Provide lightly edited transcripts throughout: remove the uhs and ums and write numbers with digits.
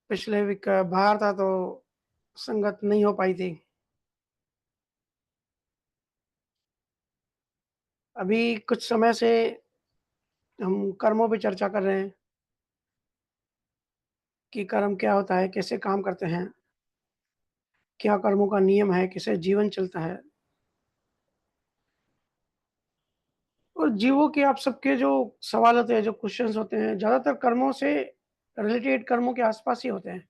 पिछले वीक बाहर था तो संगत नहीं हो पाई थी। अभी कुछ समय से हम कर्मों पे चर्चा कर रहे हैं कि कर्म क्या होता है, कैसे काम करते हैं, क्या कर्मों का नियम है, कैसे जीवन चलता है। और जीवों के आप सबके जो सवाल होते हैं, जो क्वेश्चंस होते हैं, ज़्यादातर कर्मों से रिलेटेड कर्मों के आसपास ही होते हैं।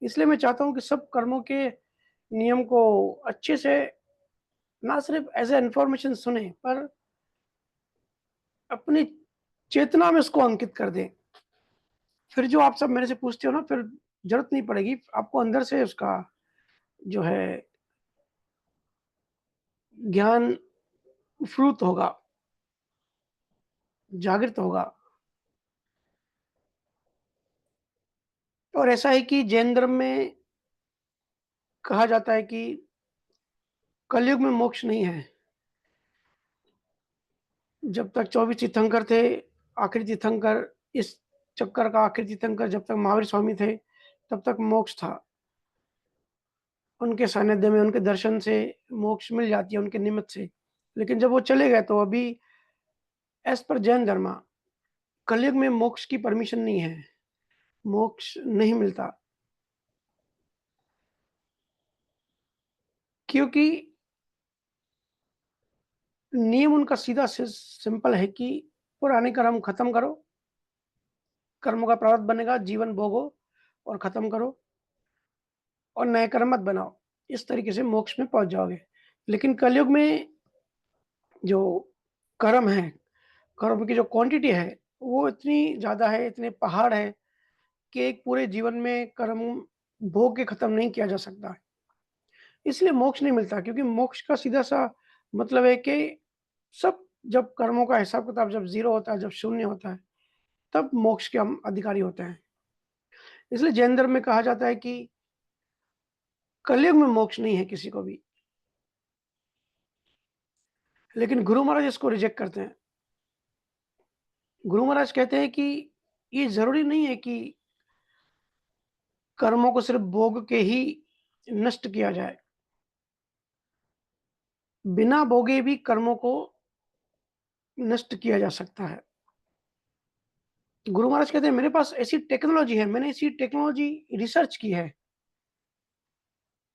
इसलिए मैं चाहता हूँ कि सब कर्मों के नियम को अच्छे से ना सिर्फ एज़ अ इन्फॉर्मेशन सुनें, पर अपनी चेतना में उसको अंकित कर दें। फिर जो आप सब मेरे से पूछते हो ना, फिर ज़रूरत नहीं पड़ेगी, आपको अंदर से उसका जो है ज्ञान स्फुरित होगा, जागृत होगा। और ऐसा है कि जैन धर्म में कहा जाता है कि कलयुग में मोक्ष नहीं है। जब तक 24 तीर्थंकर थे, आखिरी तीर्थंकर इस चक्कर का आखिरी तीर्थंकर जब तक महावीर स्वामी थे, तब तक मोक्ष था। उनके सानिध्य में, उनके दर्शन से मोक्ष मिल जाती है, उनके निमित्त से। लेकिन जब वो चले गए तो अभी एज़ पर जैन धर्म कलयुग में मोक्ष की परमिशन नहीं है, मोक्ष नहीं मिलता। क्योंकि नियम उनका सीधा सिंपल है कि पुराने कर्म खत्म करो, कर्मों का प्रारब्ध बनेगा, जीवन भोगो और खत्म करो और नए कर्म मत बनाओ। इस तरीके से मोक्ष में पहुँच जाओगे। लेकिन कलयुग में जो कर्म है, कर्म की जो क्वांटिटी है, वो इतनी ज़्यादा है, इतने पहाड़ है कि एक पूरे जीवन में कर्म भोग के खत्म नहीं किया जा सकता है। इसलिए मोक्ष नहीं मिलता, क्योंकि मोक्ष का सीधा-सा मतलब है कि सब जब कर्मों का हिसाब-किताब जब ज़ीरो होता है, जब शून्य होता है, तब मोक्ष के हम अधिकारी होते हैं। इसलिए जैन धर्म में कहा जाता है कि कलयुग में मोक्ष नहीं है किसी को भी। लेकिन गुरु महाराज इसको रिजेक्ट करते हैं। गुरु महाराज कहते हैं कि ये ज़रूरी नहीं है कि कर्मों को सिर्फ़ भोग के ही नष्ट किया जाए। बिना भोगे भी कर्मों को नष्ट किया जा सकता है। गुरु महाराज कहते हैं मेरे पास ऐसी टेक्नोलॉजी है, मैंने ऐसी टेक्नोलॉजी रिसर्च की है।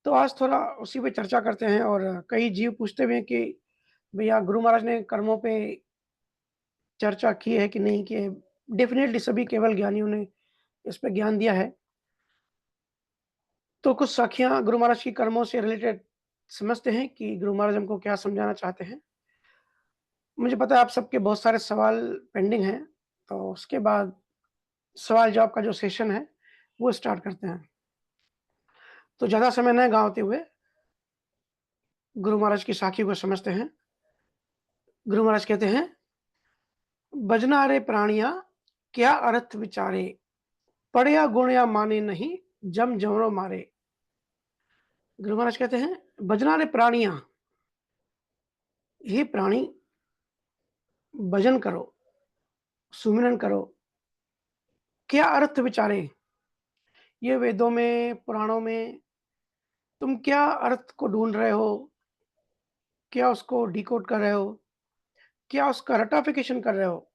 तो आज थोड़ा उसी पे चर्चा करते हैं। और कई जीव पूछते भी हैं कि भैया गुरु महाराज ने कर्मों पे चर्चा की है कि नहीं की है? डेफ़िनेटली सभी केवल ज्ञानियों ने इस पे ज्ञान दिया है। तो कुछ साखियाँ गुरु महाराज की कर्मों से रिलेटेड समझते हैं कि गुरु महाराज हमको क्या समझाना चाहते हैं। मुझे पता है आप सबके बहुत सारे सवाल पेंडिंग हैं, तो उसके बाद सवाल-जवाब का जो सेशन है, वो स्टार्ट करते हैं। तो ज़्यादा समय न गँवाते हुए गुरु महाराज की साखी को समझते हैं। गुरु महाराज कहते हैं, "बजना रे प्राणिया क्या अर्थ विचारे, पढ़या गुण या माने नहीं, जम जमरो मारे।" गुरु महाराज कहते हैं, "बजना रे प्राणिया, हे प्राणी भजन करो, सुमिरन करो, क्या अर्थ विचारे।" ये वेदों में, पुराणों में तुम क्या अर्थ को ढूँढ रहे हो? क्या उसको डिकोड कर रहे हो? क्या उसका रटाफिकेशन कर रहे हो?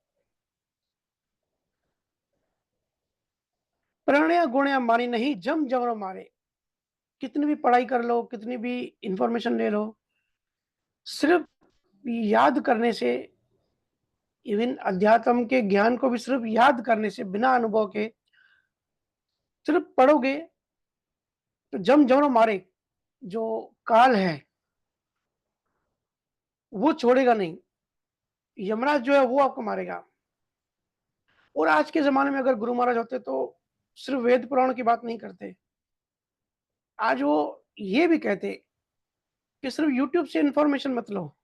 प्रणय गुण या मानी नहीं, जम जमरो मारे। कितनी भी पढ़ाई कर लो, कितनी भी इन्फॉर्मेशन ले लो, सिर्फ़ याद करने से, इवन अध्यात्म के ज्ञान को भी सिर्फ़ याद करने से, बिना अनुभव के सिर्फ़ पढ़ोगे तो जम जमरो मारे, जो काल है, वो छोड़ेगा नहीं। यमराज जो है वो आपको मारेगा। और आज के ज़माने में अगर गुरु महाराज होते तो सिर्फ़ वेद पुराण की बात नहीं करते। आज वो ये भी कहते कि सिर्फ़ यूट्यूब से इन्फॉर्मेशन मत लो।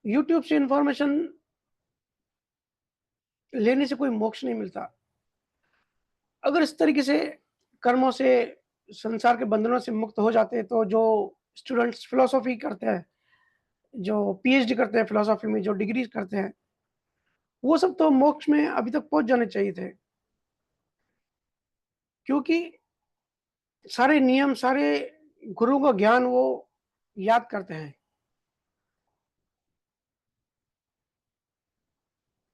यूट्यूब से इन्फॉर्मेशन लेने से कोई मोक्ष नहीं मिलता। अगर इस तरीके से कर्मों से, संसार के बंधनों से मुक्त हो जाते तो जो स्टूडेंट्स फिलॉसफी करते हैं, जो पीएचडी करते हैं फिलॉसफी में, जो डिग्री करते हैं, वो सब तो मोक्ष में अभी तक पहुँच जाने चाहिए थे। क्योंकि सारे नियम, सारे गुरु का ज्ञान वो याद करते हैं।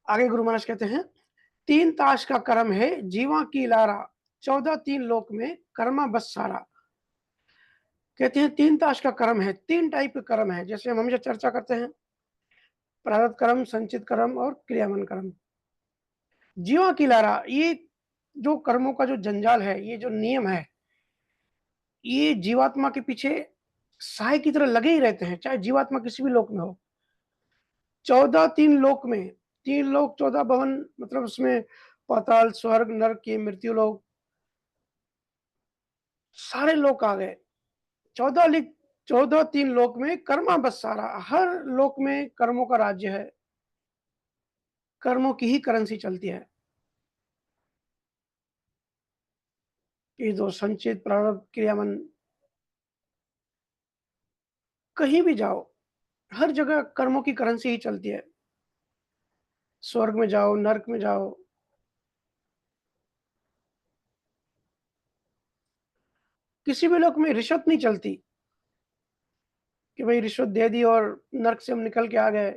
आगे गुरु महाराज कहते हैं, 3 ताश का कर्म है जीवा की लारा, 14 तीन लोक में कर्मा बस सारा। कहते हैं 3 ताश का कर्म है, 3 टाइप के कर्म है, जैसे हम हमेशा चर्चा करते हैं, प्रारब्ध कर्म, संचित कर्म और क्रियामान कर्म। जीवा की लारा, ये जो कर्मों का जो जंजाल है, ये जो नियम है, ये जीवात्मा के पीछे साए की तरह लगे ही रहते हैं, चाहे जीवात्मा किसी भी लोक में हो। 14 तीन लोक में, 3 लोक 14 भवन, मतलब उसमें पाताल, स्वर्ग, नरक, ये मृत्यु लोक, सारे लोक आ गए। 14 लिख 14 तीन लोक में कर्मा बस सारा, हर लोक में कर्मों का राज्य है, कर्मों की ही करेंसी चलती है। ये जो संचित, प्रारब्ध, क्रियामान, कहीं भी जाओ, हर जगह कर्मों की करेंसी ही चलती है। स्वर्ग में जाओ, नरक में जाओ, किसी भी लोक में रिश्वत नहीं चलती कि भाई रिश्वत दे दी और नरक से हम निकल के आ गए।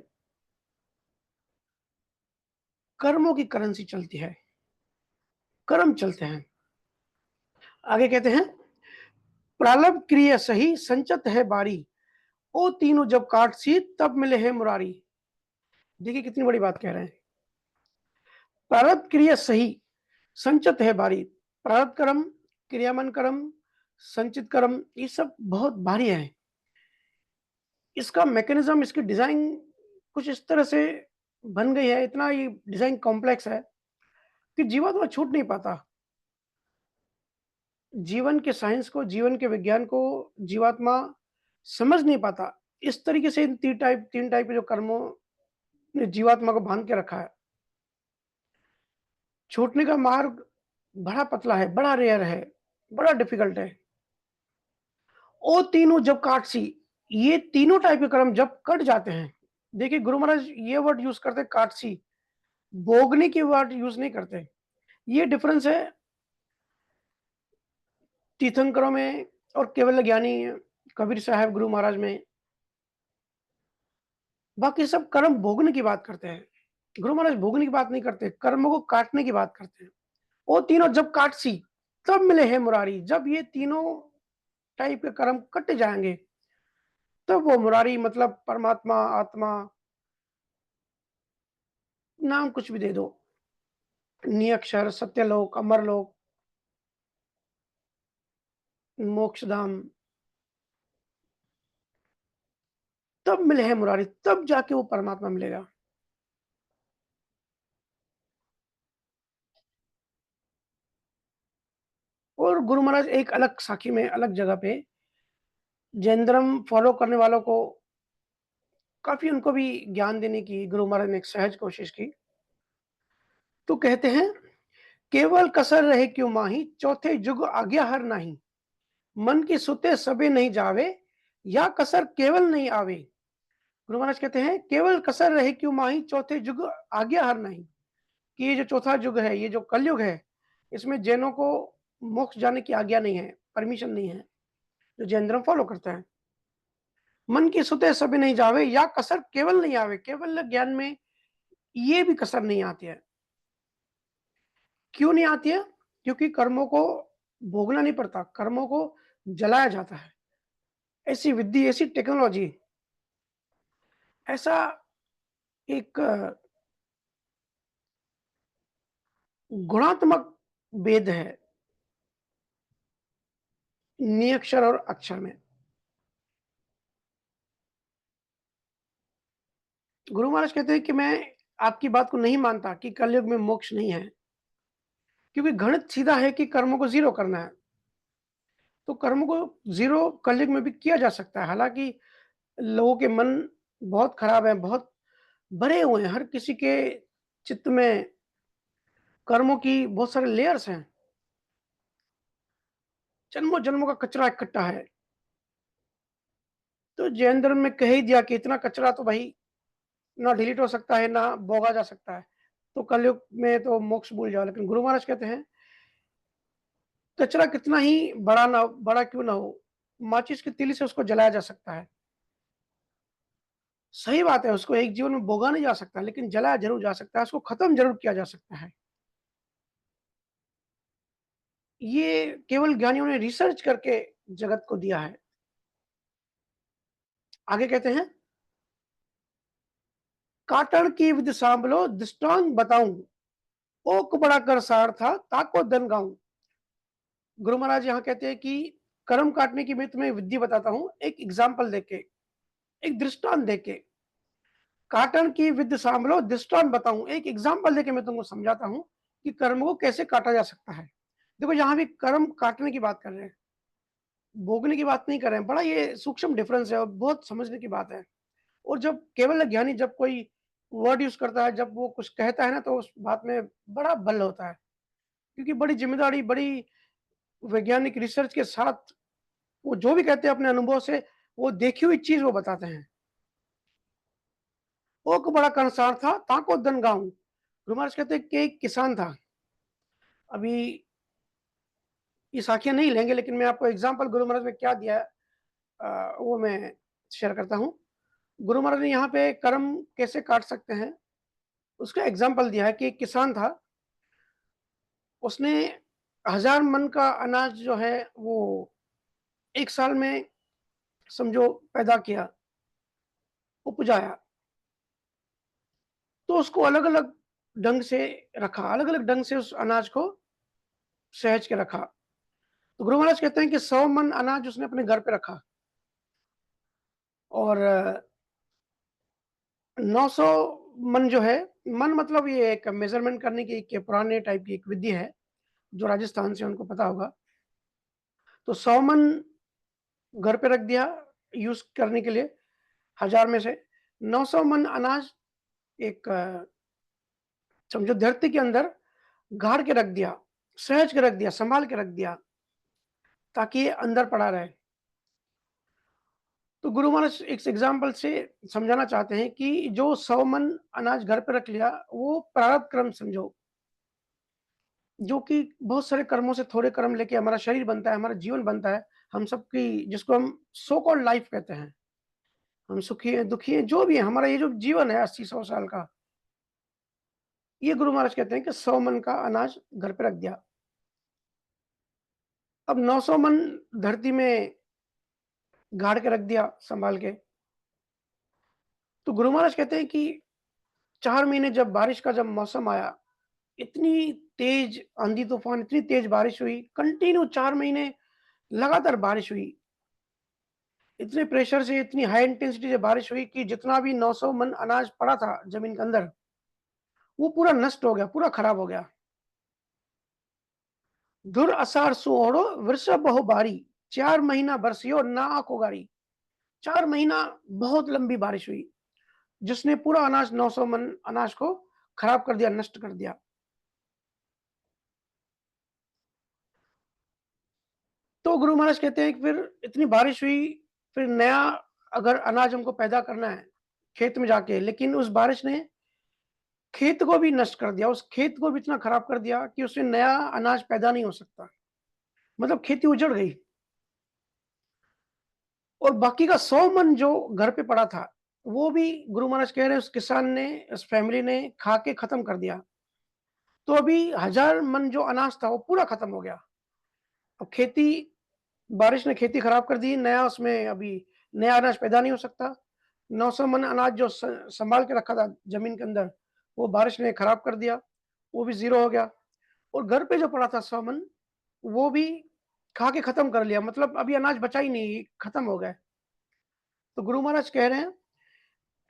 कर्मों की करेंसी चलती है, कर्म चलते हैं। आगे कहते हैं, प्रारब्ध क्रिया सही संचत है बारी, ओ तीनों जब काट सी तब मिले है मुरारी। देखिए कितनी बड़ी बात कह रहे हैं। प्रारब्ध क्रिया सही संचित है भारी। प्रारब्ध कर्म, क्रियामान कर्म, संचित कर्म, ये सब बहुत भारी है। इसका मैकेनिज्म, इसकी डिजाइन कुछ इस तरह से बन गई है, इतना ये डिजाइन कॉम्प्लेक्स है कि जीवात्मा छूट नहीं पाता। जीवन के साइंस को, जीवन के विज्ञान को जीवात्मा समझ नहीं पाता। इस तरीके से इन तीन टाइप के जो कर्मों ने जीवात्मा को बांध के रखा है। छूटने का मार्ग बड़ा पतला है, बड़ा रेयर है, बड़ा डिफिकल्ट है। ओ तीनों जब काट सी, ये तीनों टाइप के कर्म जब कट जाते हैं। देखिए गुरु महाराज ये वर्ड यूज करते हैं, काट सी, भोगने की वर्ड यूज नहीं करते। ये डिफरेंस है तीर्थंकरों में और केवल ज्ञानी कबीर साहब, गुरु महाराज में। बाकी सब कर्म भोगने की बात करते हैं, गुरु महाराज भोगने की बात नहीं करते, कर्मों को काटने की बात करते हैं। वो तीनों जब काट सी तब मिले हैं मुरारी, जब ये तीनों टाइप के कर्म कट जाएंगे तब वो मुरारी, मतलब परमात्मा, आत्मा, नाम कुछ भी दे दो, नियक्षर, सत्यलोक, अमरलोक, मोक्षधाम, तब मिले हैं मुरारी, तब जाके वो परमात्मा मिलेगा। और गुरु महाराज एक अलग साखी में, अलग जगह पे जैन धर्म फॉलो करने वालों को काफी, उनको भी ज्ञान देने की गुरु महाराज ने एक सहज कोशिश की। तो कहते हैं, केवल कसर रहे क्यों माही, चौथे जुग आज्ञा हर नाही, मन की सुते सबे नहीं जावे, या कसर केवल नहीं आवे। गुरु महाराज कहते हैं, केवल कसर रहे क्यों माही, चौथे युग आज्ञा हर नहीं, कि ये जो चौथा युग है, ये जो कलयुग है, इसमें जैनों को मोक्ष जाने की आज्ञा नहीं है, परमिशन नहीं है, जो जैन धर्म फॉलो करता है। मन की सुते सभी नहीं जावे, या कसर केवल नहीं आवे, केवल ज्ञान में ये भी कसर नहीं आती है। क्यों नहीं आती है? क्योंकि कर्मों को भोगना नहीं पड़ता, कर्मों को जलाया जाता है। ऐसी विधि, ऐसी टेक्नोलॉजी, ऐसा एक गुणात्मक भेद है नियक्षर और अक्षर में। गुरु महाराज कहते हैं कि मैं आपकी बात को नहीं मानता कि कलयुग में मोक्ष नहीं है, क्योंकि गणित सीधा है कि कर्मों को जीरो करना है। तो कर्मों को जीरो कलयुग में भी किया जा सकता है। हालांकि लोगों के मन बहुत खराब है, बहुत भरे हुए हैं, हर किसी के चित्त में कर्मों की बहुत सारे लेयर्स हैं, जन्मों जन्मों का कचरा इकट्ठा है। तो जैन धर्म में कह ही दिया कि इतना कचरा तो भाई ना डिलीट हो सकता है, ना भोगा जा सकता है, तो कलयुग में तो मोक्ष भूल जाओ। लेकिन गुरु महाराज कहते हैं कचरा कितना ही बड़ा क्यों ना हो, माचिस की तीली से उसको जलाया जा सकता है। सही बात है, उसको एक जीवन में भोगा नहीं जा सकता, लेकिन जलाया ज़रूर जा सकता है, उसको खत्म ज़रूर किया जा सकता है। ये केवल ज्ञानियों ने रिसर्च करके जगत को दिया है। आगे कहते हैं, काटण की विधि सांभलो दृष्टांत बताऊं, ओक बड़ा कर सार था ताको दन गाऊं। गुरु महाराज यहाँ कहते हैं कि कर्म काटने की मैं तुम्हें विधि बताता हूँ, एक एग्जाम्पल देके, एक दृष्टांत देके। काटन की विधि सांभलो दृष्टांत बताऊं, एक एग्जाम्पल देके मैं तुमको समझाता हूँ कि कर्म को कैसे काटा जा सकता है। देखो, यहाँ भी कर्म काटने की बात कर रहे हैं, भोगने की बात नहीं कर रहे हैं। बड़ा ये सूक्ष्म डिफरेंस है और बहुत समझने की बात है। और जब केवल ज्ञानी जब कोई वर्ड यूज करता है, जब वो कुछ कहता है ना, तो उस बात में बड़ा बल होता है, क्योंकि बड़ी जिम्मेदारी, बड़ी वैज्ञानिक रिसर्च के साथ वो जो भी कहते हैं अपने अनुभव से, वो देखी हुई चीज वो बताते हैं। ओक बड़ा कंसार था ताको दन गाऊं। गुरु महाराज कहते हैं कि एक किसान था। अभी ये साखियां नहीं लेंगे, लेकिन मैं आपको एग्जाम्पल गुरु महाराज ने क्या दिया है, वो मैं शेयर करता हूँ। गुरु महाराज ने यहाँ पे कर्म कैसे काट सकते हैं, उसका एग्जाम्पल दिया है कि एक किसान था। उसने 1000 मन का अनाज जो है वो एक साल में समझो पैदा किया, उपजाया। तो उसको अलग अलग ढंग से रखा, अलग अलग ढंग से उस अनाज को सहेज के रखा। तो गुरु महाराज कहते हैं कि 100 मन अनाज उसने अपने घर पे रखा, और 900 मन जो है, मन मतलब ये एक मेजरमेंट करने की एक पुराने टाइप की एक विधि है, जो राजस्थान से उनको पता होगा। तो 100 मन घर पे रख दिया यूज करने के लिए, 1000 में से 900 मन अनाज एक समझो धरती के अंदर गाड़ के रख दिया, सहेज के रख दिया, संभाल के रख दिया, ताकि ये अंदर पड़ा रहे। तो गुरु महाराज इस एग्जाम्पल से समझाना चाहते हैं कि जो 100 मन अनाज घर पे रख लिया, वो प्रारब्ध कर्म समझो, जो कि बहुत सारे कर्मों से थोड़े कर्म लेके हमारा शरीर बनता है, हमारा जीवन बनता है। हम सबकी, जिसको हम सो कॉल्ड लाइफ कहते हैं, हम सुखी हैं, दुखी हैं, जो भी है, हमारा ये जो जीवन है 80-100 साल का, ये गुरु महाराज कहते हैं कि 100 मन का अनाज घर पे रख दिया। अब 900 मन धरती में गाड़ के रख दिया संभाल के। तो गुरु महाराज कहते हैं कि 4 महीने जब बारिश का जब मौसम आया, इतनी तेज आंधी तूफान, इतनी तेज बारिश हुई, कंटिन्यू 4 महीने लगातार बारिश हुई। इतने प्रेशर से, इतनी हाई इंटेंसिटी से बारिश हुई कि जितना भी 900 मन अनाज पड़ा था जमीन के अंदर, वो पूरा नष्ट हो गया, पूरा खराब हो गया। धुर असार सुओड़ो वृषभ बहु भारी, 4 महीना बरसियो ना आको गारी। 4 महीना बहुत लंबी बारिश हुई, जिसने पूरा अनाज, 900 मन अनाज को खराब कर दिया, नष्ट कर दिया। तो गुरु महाराज कहते हैं कि फिर इतनी बारिश हुई, फिर नया अगर अनाज हमको पैदा करना है खेत में जाके, लेकिन उस बारिश ने खेत को भी नष्ट कर दिया, उस खेत को भी इतना खराब कर दिया कि उसमें नया अनाज पैदा नहीं हो सकता, मतलब खेती उजड़ गई। और बाकी का 100 मन जो घर पे पड़ा था, वो भी गुरु महाराज कह रहे हैं उस किसान ने, उस फैमिली ने खा के खत्म कर दिया। तो अभी 1000 मन जो अनाज था वो पूरा खत्म हो गया। अब खेती, बारिश ने खेती खराब कर दी, नया उसमें अभी नया अनाज पैदा नहीं हो सकता। 900 मन अनाज जो संभाल के रखा था जमीन के अंदर, वो बारिश ने खराब कर दिया, वो भी जीरो हो गया। और घर पे जो पड़ा था 100 मन, वो भी खा के खत्म कर लिया, मतलब अभी अनाज बचा ही नहीं, खत्म हो गए। तो गुरु महाराज कह रहे हैं,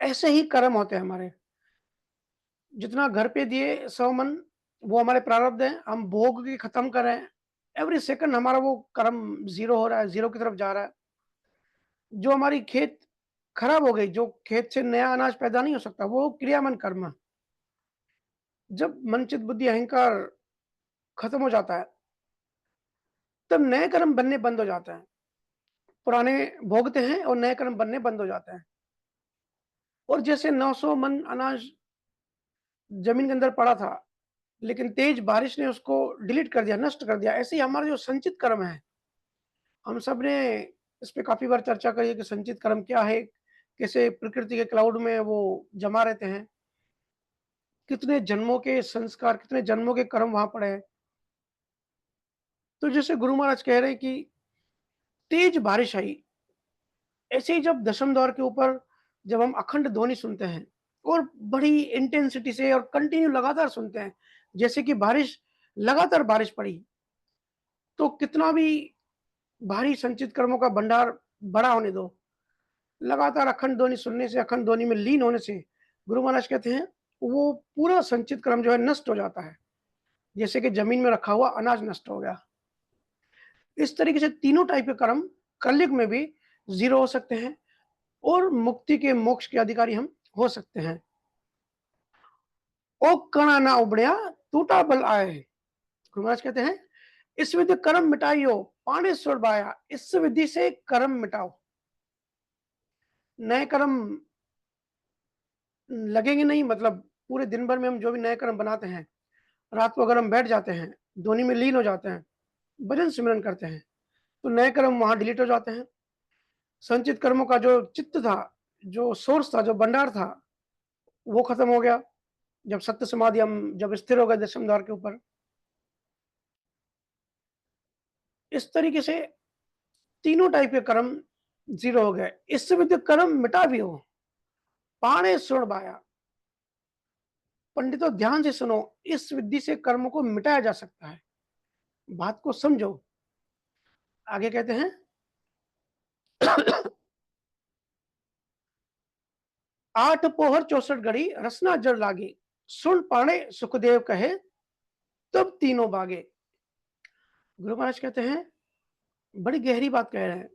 ऐसे ही कर्म होते हैं हमारे। जितना घर पे दिए 100 मन, वो हमारे प्रारब्ध हैं, हम भोग के खत्म कर रहे हैं। एवरी सेकंड हमारा वो कर्म जीरो हो रहा है, जीरो की तरफ जा रहा है। जो हमारी खेत खराब हो गई, जो खेत से नया अनाज पैदा नहीं हो सकता, वो क्रियामन कर्म है। जब मन, चित, बुद्धि, अहंकार खत्म हो जाता है, तब नए कर्म बनने बंद हो जाते हैं। पुराने भोगते हैं और नए कर्म बनने बंद हो जाते हैं। और जैसे 900 मन अनाज जमीन के अंदर पड़ा था, लेकिन तेज बारिश ने उसको डिलीट कर दिया, नष्ट कर दिया। ऐसे ही हमारा जो संचित कर्म है, हम सब ने इस पे काफ़ी बार चर्चा करी है कि संचित कर्म क्या है? कैसे प्रकृति के क्लाउड में वो जमा रहते हैं? कितने जन्मों के संस्कार, कितने जन्मों के कर्म वहाँ पड़े हैं। तो जैसे गुरु महाराज कह रहे हैं कि तेज बारिश आई, ऐसे ही जब दशम द्वार के ऊपर जब हम अखंड ध्वनि सुनते हैं और बड़ी इंटेंसिटी से और कंटिन्यू लगातार सुनते हैं, जैसे कि बारिश लगातार बारिश पड़ी, तो कितना भी भारी संचित कर्मों का भंडार बड़ा होने दो, लगातार अखंड ध्वनि सुनने से, अखंड ध्वनि में लीन होने से, गुरु महाराज कहते हैं, वो पूरा संचित कर्म जो है नष्ट हो जाता है। जैसे कि ज़मीन में रखा हुआ अनाज नष्ट हो गया। इस तरीके से तीनों टाइप के कर्म कलयुग में भी ज़ीरो हो सकते हैं और मुक्ति के मोक्ष के अधिकारी हम हो सकते हैं। "ओ कणा ना उबड़िया, टूटा बल आए।" गुरु महाराज कहते हैं, "इस विधि कर्म मिटाइयो, पानी सुरबाया।" इस विधि से कर्म मिटाओ। नए कर्म लगेंगे नहीं, मतलब पूरे दिन भर में हम जो भी नए कर्म बनाते हैं, रात को अगर हम बैठ जाते हैं, ध्वनि में लीन हो जाते हैं, भजन सिमरन करते हैं, तो नए कर्म वहाँ डिलीट हो जाते हैं। संचित कर्मों का जो चित्त था, जो सोर्स था, जो भंडार था, वो खत्म हो गया। जब सत्य समाधि हम जब स्थिर हो गए दशम द्वार के ऊपर। इस तरीके से तीनों टाइप के कर्म ज़ीरो हो गए। इससे भी तो कर्म मिटा भी हो, पाणे सुणबाया। पंडितों ध्यान से सुनो, इस विधि से कर्म को मिटाया जा सकता है। बात को समझो। आगे कहते हैं आठ पोहर 64 घड़ी रसना जड़ लागे, सुन पाणे सुखदेव कहे, तब तीनों भागे। गुरु महाराज कहते हैं, बड़ी गहरी बात कह रहे हैं।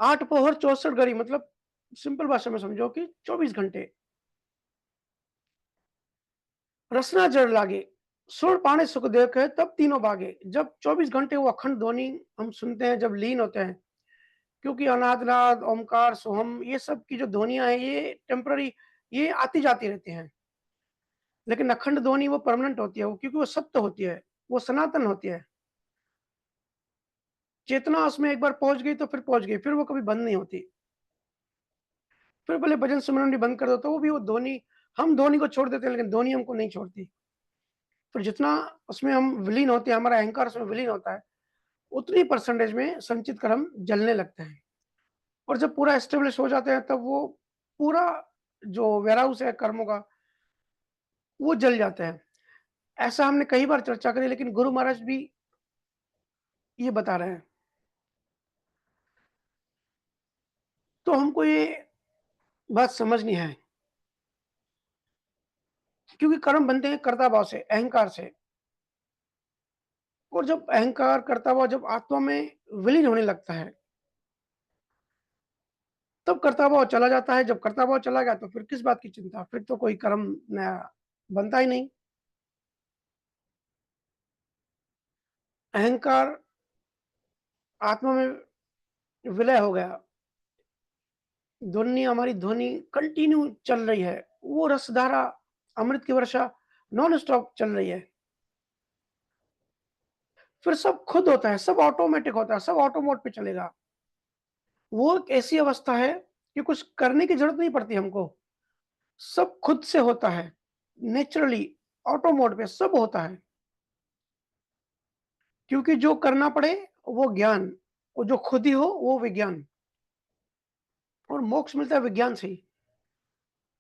आठ पोहर 64 घड़ी मतलब सिंपल भाषा में समझो कि 24 घंटे रसना जड़ लागे, सुर पाने सुखदेव कहे, तब तीनों भागे। जब 24 घंटे वो अखंड ध्वनि हम सुनते हैं, जब लीन होते हैं, क्योंकि अनादनाद, ओमकार, सोहम, ये सब की जो ध्वनियाँ हैं, ये टेम्पररी, ये आती-जाती रहती हैं। लेकिन अखंड ध्वनि वो परमानेंट होती है, वो क्योंकि वो सत्य होती है, वो सनातन होती है। चेतना उसमें एक बार पहुँच गई तो फिर पहुँच गई, फिर वो कभी बंद नहीं होती। फिर भले भजन सिमरन भी बंद कर दो, तो वो भी वो ध्वनि, हम ध्वनि को छोड़ देते हैं, लेकिन ध्वनि हमको नहीं छोड़ती। फिर जितना उसमें हम विलीन होते हैं, हमारा अहंकार उसमें विलीन होता है, उतनी परसेंटेज में संचित कर्म जलने लगते हैं। और जब पूरा एस्टेब्लिश हो जाते हैं, तब वो पूरा जो वेयरहाउस है कर्मों का, वो जल जाता है। ऐसा हमने कई बार चर्चा करी, लेकिन गुरु महाराज भी ये बता रहे हैं। तो हमको ये बात समझनी है, क्योंकि कर्म बनते हैं कर्ता भाव से, अहंकार से। और जब अहंकार कर्ता भाव जब आत्मा में विलीन होने लगता है, तब कर्ता भाव चला जाता है। जब कर्ता भाव चला गया, तो फिर किस बात की चिंता? फिर तो कोई कर्म नया बनता ही नहीं। अहंकार आत्मा में विलय हो गया, ध्वनि, हमारी ध्वनि कंटिन्यू चल रही है, वो रसधारा, अमृत की वर्षा नॉन स्टॉप चल रही है। फिर सब खुद होता है, सब ऑटोमेटिक होता है, सब ऑटो मोड पे चलेगा। वो एक ऐसी अवस्था है कि कुछ करने की ज़रूरत नहीं पड़ती हमको, सब खुद से होता है, नेचुरली, ऑटो मोड पे सब होता है। क्योंकि जो करना पड़े वो ज्ञान, और जो खुद ही हो वो विज्ञान। और मोक्ष मिलता है विज्ञान से ही,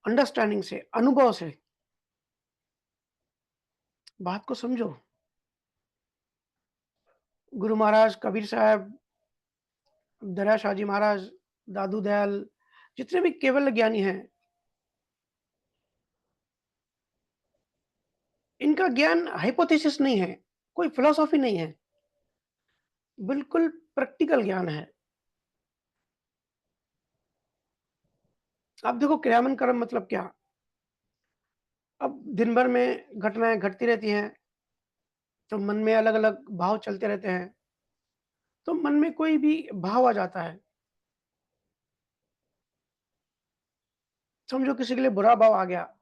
अंडरस्टैंडिंग से, अनुभव से। बात को समझो। गुरु महाराज, कबीर साहब, दरिया शाह जी महाराज, दादू दयाल, जितने भी केवल ज्ञानी हैं, इनका ज्ञान हाइपोथेसिस नहीं है, कोई फिलॉसफी नहीं है, बिल्कुल प्रैक्टिकल ज्ञान है। अब देखो, क्रियामन कर्म मतलब क्या? अब दिन भर में घटनाएँ घटती रहती हैं, तो मन में अलग-अलग भाव चलते रहते हैं, तो मन में कोई भी भाव आ जाता है, समझो किसी के लिए बुरा भाव आ गया,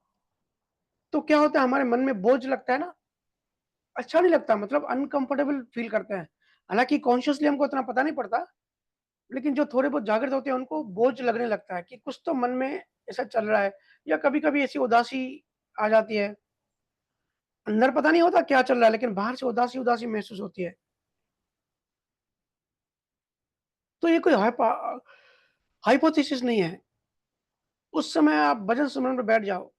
तो क्या होता है, हमारे मन में बोझ लगता है ना, अच्छा नहीं लगता, मतलब अनकंफर्टेबल फ़ील करते हैं। हालाँकि कॉन्शियसली हमको इतना पता नहीं पड़ता, लेकिन जो थोड़े बहुत जागृत होते हैं उनको बोझ लगने लगता है कि कुछ तो मन में ऐसा चल रहा है, या कभी-कभी ऐसी उदासी आ जाती है। अंदर पता नहीं होता क्या चल रहा है, लेकिन बाहर से उदासी-उदासी महसूस होती है। तो ये कोई हाइपोथेसिस नहीं है। उस समय आप भजन सुमरन में बैठ जाओ।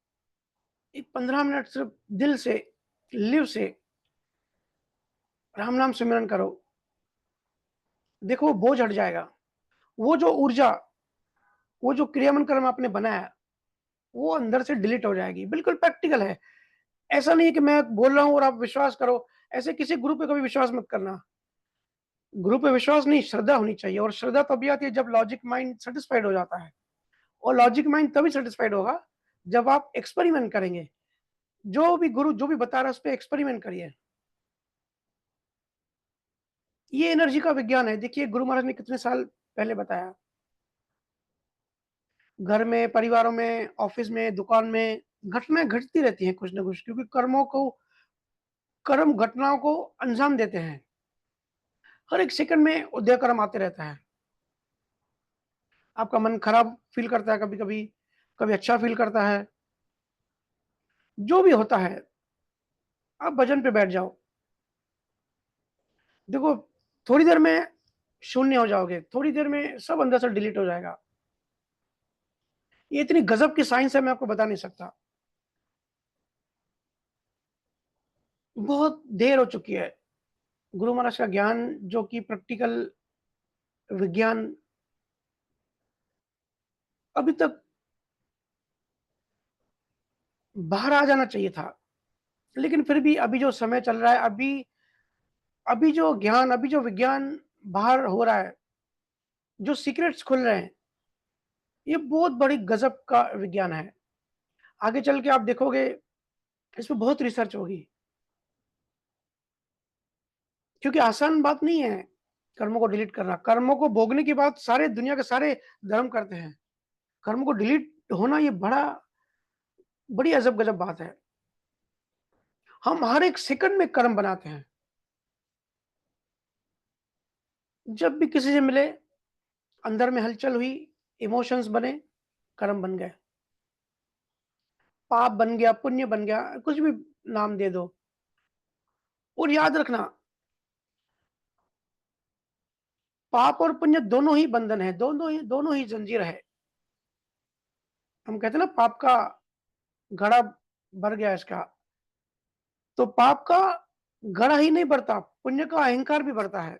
एक 15 मिनट सिर्फ़ दिल से, लिव से राम नाम सिमरन करो। देखो वो बोझ हट जाएगा। वो जो ऊर्जा, वो जो क्रियामन कर्म आपने बनाया, वो अंदर से डिलीट हो जाएगी। बिल्कुल प्रैक्टिकल है। ऐसा नहीं है कि मैं बोल रहा हूँ और आप विश्वास करो। ऐसे किसी गुरु पे कभी विश्वास मत करना। गुरु पे विश्वास नहीं, श्रद्धा होनी चाहिए, और श्रद्धा तभी आती है जब लॉजिक माइंड सैटिस्फाइड हो जाता है। और लॉजिक माइंड तभी सैटिस्फाइड होगा जब आप एक्सपेरिमेंट करेंगे। जो भी गुरु जो भी बता रहा है उस पे एक्सपेरिमेंट करिए। ये एनर्जी का विज्ञान है। देखिए गुरु महाराज ने कितने साल पहले बताया। घर में, परिवारों में, ऑफ़िस में, दुकान में घटनाएँ घटती रहती हैं कुछ न कुछ, क्योंकि कर्म घटनाओं को अंजाम देते हैं। हर एक सेकंड में उदय कर्म आते रहता है। आपका मन खराब फ़ील करता है कभी-कभी, कभी अच्छा फ़ील करता है। जो भी होता है, आप भजन पे बैठ जाओ। देखो, थोड़ी देर में शून्य हो जाओगे, थोड़ी देर में सब अंदर से डिलीट हो जाएगा। ये इतनी गज़ब की साइंस है, मैं आपको बता नहीं सकता। बहुत देर हो चुकी है। गुरु महाराज का ज्ञान जो कि प्रैक्टिकल विज्ञान अभी तक बाहर आ जाना चाहिए था। लेकिन फिर भी अभी जो समय चल रहा है, अभी जो ज्ञान, अभी जो विज्ञान बाहर हो रहा है, जो सीक्रेट्स खुल रहे हैं, ये बहुत बड़ी गज़ब का विज्ञान है। आगे चल के आप देखोगे, इसमें बहुत रिसर्च होगी, क्योंकि आसान बात नहीं है कर्मों को डिलीट करना। कर्मों को भोगने की बात सारे दुनिया के सारे धर्म करते हैं। कर्म को डिलीट होना, ये बड़ी अजब-गज़ब बात है। हम हर एक सेकंड में कर्म बनाते हैं। जब भी किसी से मिले, अंदर में हलचल हुई, इमोशंस बने, कर्म बन गए। पाप बन गया, पुण्य बन गया, कुछ भी नाम दे दो। और याद रखना, पाप और पुण्य दोनों ही बंधन है, दोनों ही जंजीर है। हम कहते हैं ना, पाप का घड़ा भर गया इसका, तो पाप का घड़ा ही नहीं भरता, पुण्य का अहंकार भी बढ़ता है।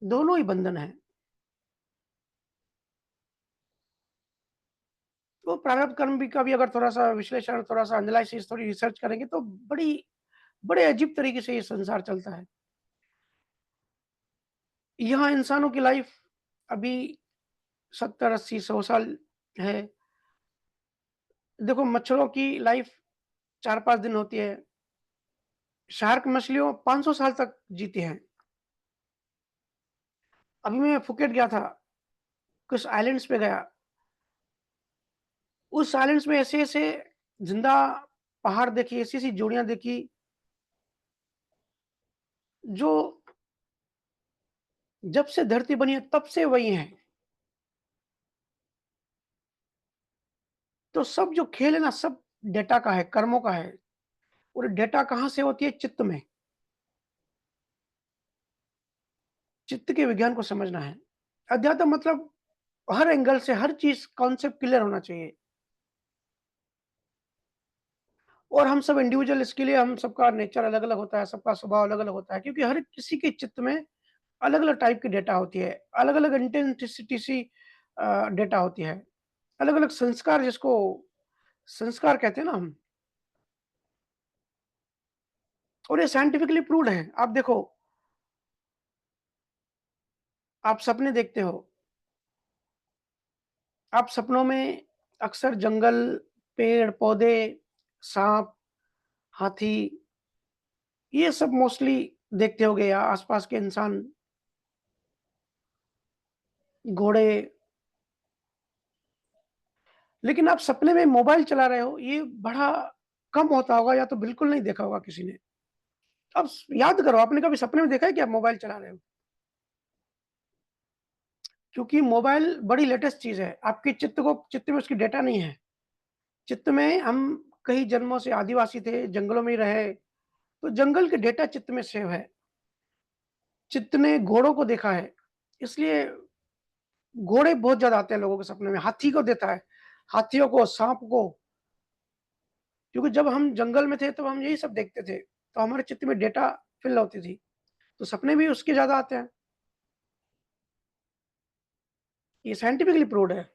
दोनों ही बंधन है। तो प्रारब्ध कर्म भी का भी अगर थोड़ा-सा विश्लेषण, थोड़ा-सा एनालिसिस, थोड़ी रिसर्च करेंगे तो बड़े अजीब तरीके से ये संसार चलता है। यहाँ इंसानों की लाइफ अभी 70, 80, 100 साल है। देखो मच्छरों की लाइफ 4-5 दिन होती है। शार्क मछलियों 500 साल तक जीती हैं। अभी मैं फुकेट गया था, कुछ आइलैंड्स पे गया। उस आइलैंड्स में ऐसे-ऐसे ज़िंदा पहाड़ देखी, ऐसी-ऐसी जोड़ियाँ देखी, जो जब से धरती बनी है तब से वही हैं। तो सब जो खेल है ना, सब डेटा का है, कर्मों का है। और डेटा कहाँ से होती है? चित्त में। चित्त के विज्ञान को समझना है। अध्यात्म मतलब हर एंगल से हर चीज़ कॉन्सेप्ट क्लियर होना चाहिए। और हम सब इंडिविजुअल, इसके लिए हम सबका नेचर अलग-अलग होता है, सबका स्वभाव अलग-अलग होता है, क्योंकि हर किसी के चित्त में अलग-अलग टाइप की डेटा होती है, अलग-अलग इंटेंसिटी सी डेटा होती है, अलग-अलग संस्कार, जिसको संस्कार कहते हैं ना हम। और ये साइंटिफिकली प्रूव्ड है। आप देखो, आप सपने देखते हो, आप सपनों में अक्सर जंगल, पेड़-पौधे, साँप, हाथी, ये सब मोस्टली देखते होगे, या आस-पास के इंसान, घोड़े। लेकिन आप सपने में मोबाइल चला रहे हो, ये बड़ा कम होता होगा या तो बिल्कुल नहीं देखा होगा किसी ने। अब याद करो, आपने कभी सपने में देखा है कि आप मोबाइल चला रहे हो? क्योंकि मोबाइल बड़ी लेटेस्ट चीज़ है। आपके चित्त में उसकी डेटा नहीं है। चित्त में हम कई जन्मों से आदिवासी थे, जंगलों में ही रहे, तो जंगल के डेटा चित्त में सेव है। चित्त ने घोड़ों को देखा है, इसलिए घोड़े बहुत ज़्यादा आते हैं लोगों के सपने में। हाथी को देखा है, हाथियों को, साँप को, क्योंकि जब हम जंगल में थे तब हम यही सब देखते थे, तो हमारे चित्त में डेटा फ़िल होती थी, तो सपने भी उसके ज़्यादा आते हैं। ये साइंटिफिकली प्रूव्ड है।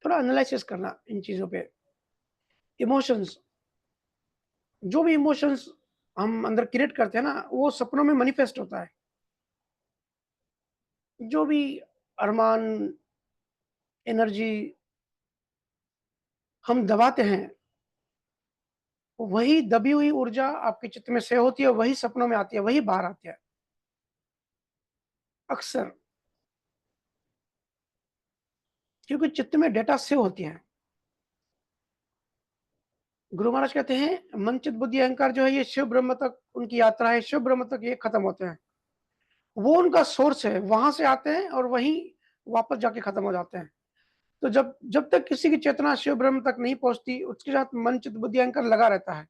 थोड़ा एनालिसिस करना इन चीज़ों पे। इमोशंस, जो भी इमोशंस हम अंदर क्रिएट करते हैं ना, वो सपनों में मैनिफेस्ट होता है। जो भी अरमान, एनर्जी हम दबाते हैं, वही दबी हुई ऊर्जा आपके चित्त में सेव होती है, वही सपनों में आती है, वही बाहर आती है, अक्सर। क्योंकि चित्त में डेटा सेव होती है। गुरु महाराज कहते हैं, मन, चित्त, बुद्धि, अहंकार जो है ये शिव ब्रह्म तक उनकी यात्रा है, शिव ब्रह्म तक ये खत्म होते हैं। वो उनका सोर्स है, वहाँ से आते हैं और वहीं वापस जाके खत्म हो जाते हैं। तो जब जब तक किसी की चेतना शिव ब्रह्म तक नहीं पहुँचती, उसके साथ मन, चित्त, बुद्धि, अहंकार लगा रहता है।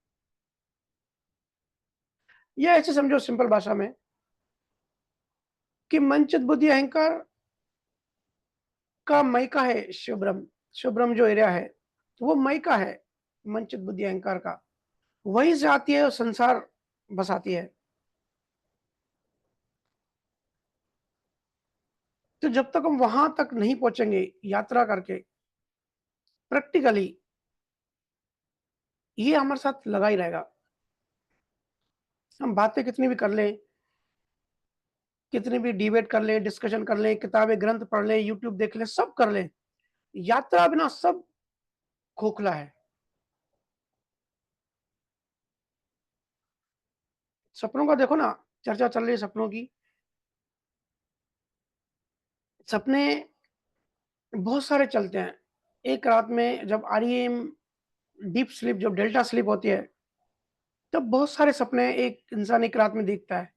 या ऐसे समझो सिंपल भाषा में कि मन, चित्त, बुद्धि, अहंकार का मयका है शिव ब्रह्म। शिव ब्रह्म जो एरिया है, वो मयका है मन, चित्त, बुद्धि, अहंकार का। वहीं से आती है और संसार बसाती है। तो जब तक हम वहां तक नहीं पहुंचेंगे यात्रा करके प्रैक्टिकली, ये हमारे साथ लगा ही रहेगा। हम बातें कितनी भी कर लें, कितनी भी डिबेट कर लें, डिस्कशन कर लें, किताबें ग्रंथ पढ़ लें, यूट्यूब देख लें, सब कर लें, यात्रा बिना सब खोखला है। सपनों का देखो ना, चर्चा चल रही है सपनों की। सपने बहुत सारे चलते हैं। एक रात में जब आरईएम, डीप स्लीप, जब डेल्टा स्लीप होती है, तब बहुत सारे सपने एक इंसान एक रात में देखता है।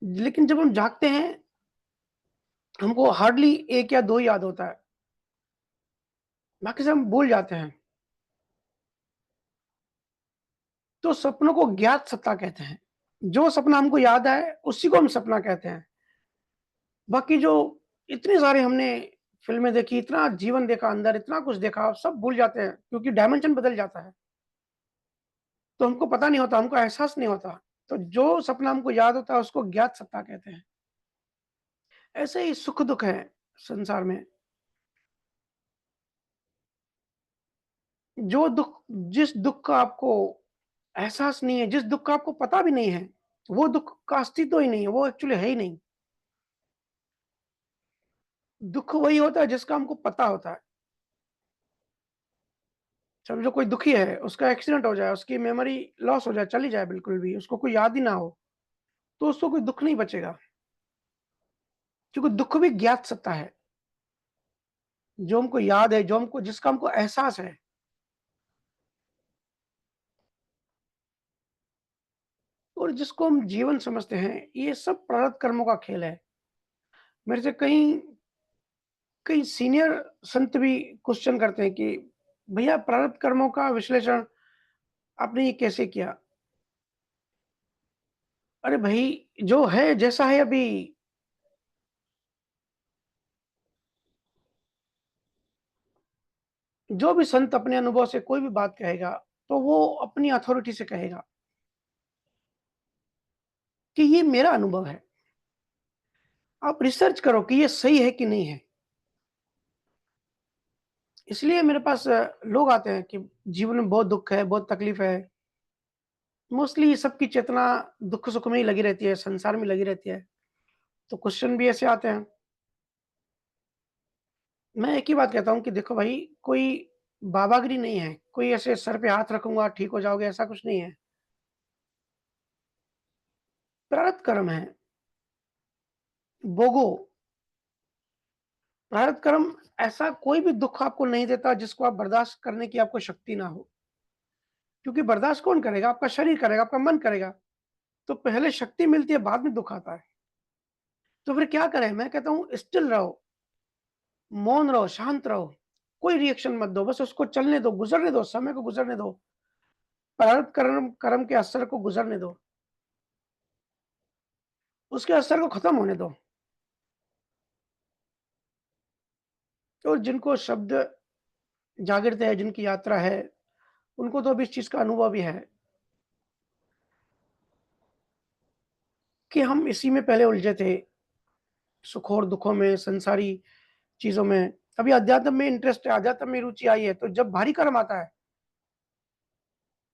लेकिन जब हम जागते हैं, हमको हार्डली 1 या 2 याद होता है, बाकी सब हम भूल जाते हैं। तो सपनों को ज्ञात सत्ता कहते हैं। जो सपना हमको याद है, उसी को हम सपना कहते हैं। बाकी जो इतनी सारी हमने फ़िल्में देखी, इतना जीवन देखा अंदर, इतना कुछ देखा, सब भूल जाते हैं क्योंकि डायमेंशन बदल जाता है। तो हमको पता नहीं होता, हमको एहसास नहीं होता। तो जो सपना हमको याद होता है, उसको ज्ञात सत्ता कहते हैं। ऐसे ही सुख-दुःख है संसार में। जो दुःख जिस दुःख का आपको एहसास नहीं है, जिस दुःख का आपको पता भी नहीं है, वो दुःख का अस्तित्व ही नहीं है, वो एक्चुअली है ही नहीं। दुःख वही होता है जिसका हमको पता होता है। समझो कोई दुखी है, उसका एक्सीडेंट हो जाए, उसकी मेमोरी लॉस हो जाए, चली जाए बिल्कुल भी, उसको कोई याद ही ना हो, तो उसको कोई दुःख नहीं बचेगा। क्योंकि दुःख भी ज्ञात सत्ता है, जो हमको याद है, जो हमको जिसका हमको एहसास है। और जिसको हम जीवन समझते हैं, ये सब प्रारब्ध कर्मों का खेल है। मेरे से कई कई सीनियर संत भी क्वेश्चन करते हैं कि भैया प्रारब्ध कर्मों का विश्लेषण आपने ये कैसे किया? अरे भई, जो है जैसा है अभी, जो भी संत अपने अनुभव से कोई भी बात कहेगा, तो वो अपनी अथॉरिटी से कहेगा कि ये मेरा अनुभव है। आप रिसर्च करो कि ये सही है कि नहीं है। इसलिए मेरे पास लोग आते हैं कि जीवन में बहुत दुःख है, बहुत तकलीफ है। मोस्टली सबकी चेतना दुःख-सुख में ही लगी रहती है, संसार में लगी रहती है। तो क्वेश्चन भी ऐसे आते हैं। मैं एक ही बात कहता हूँ कि देखो भाई, कोई बाबागिरी नहीं है, कोई ऐसे सर पे हाथ रखूँगा ठीक हो जाओगे, ऐसा कुछ नहीं है। प्रारब्ध कर्म है, भोगो। प्रारब्ध कर्म ऐसा कोई भी दुःख आपको नहीं देता जिसको आप बर्दाश्त करने की आपको शक्ति ना हो। क्योंकि बर्दाश्त कौन करेगा? आपका शरीर करेगा, आपका मन करेगा। तो पहले शक्ति मिलती है, बाद में दुःख आता है। तो फिर क्या करें? मैं कहता हूँ स्टिल रहो, मौन रहो, शांत रहो, कोई रिएक्शन मत दो, बस उसको चलने दो, गुज़रने दो, समय को गुज़रने दो, प्रारब्ध कर्म कर्म के असर को गुज़रने दो, उसके असर को खत्म होने दो। तो जिनको शब्द जागृत है, जिनकी यात्रा है, उनको तो अभी इस चीज़ का अनुभव भी है कि हम इसी में पहले उलझे थे, सुख और दुखों में, संसारी चीज़ों में। अभी अध्यात्म में इंटरेस्ट है, अध्यात्म में रुचि आई है, तो जब भारी कर्म आता है,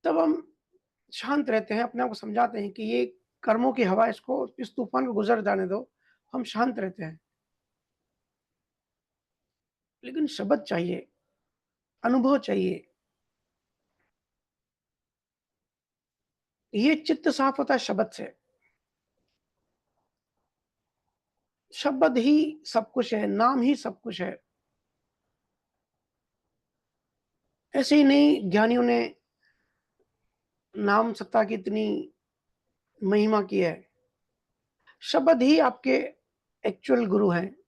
तब हम शांत रहते हैं, अपने आप को समझाते हैं कि ये कर्मों की हवा, इसको इस तूफ़ान को गुज़र जाने दो, हम शांत रहते हैं। लेकिन शब्द चाहिए, अनुभव चाहिए। ये चित्त साफ होता है शब्द से। शब्द ही सब कुछ है, नाम ही सब कुछ है। ऐसे ही नहीं ज्ञानियों ने नाम सत्ता की इतनी महिमा की है। शब्द ही आपके एक्चुअल गुरु हैं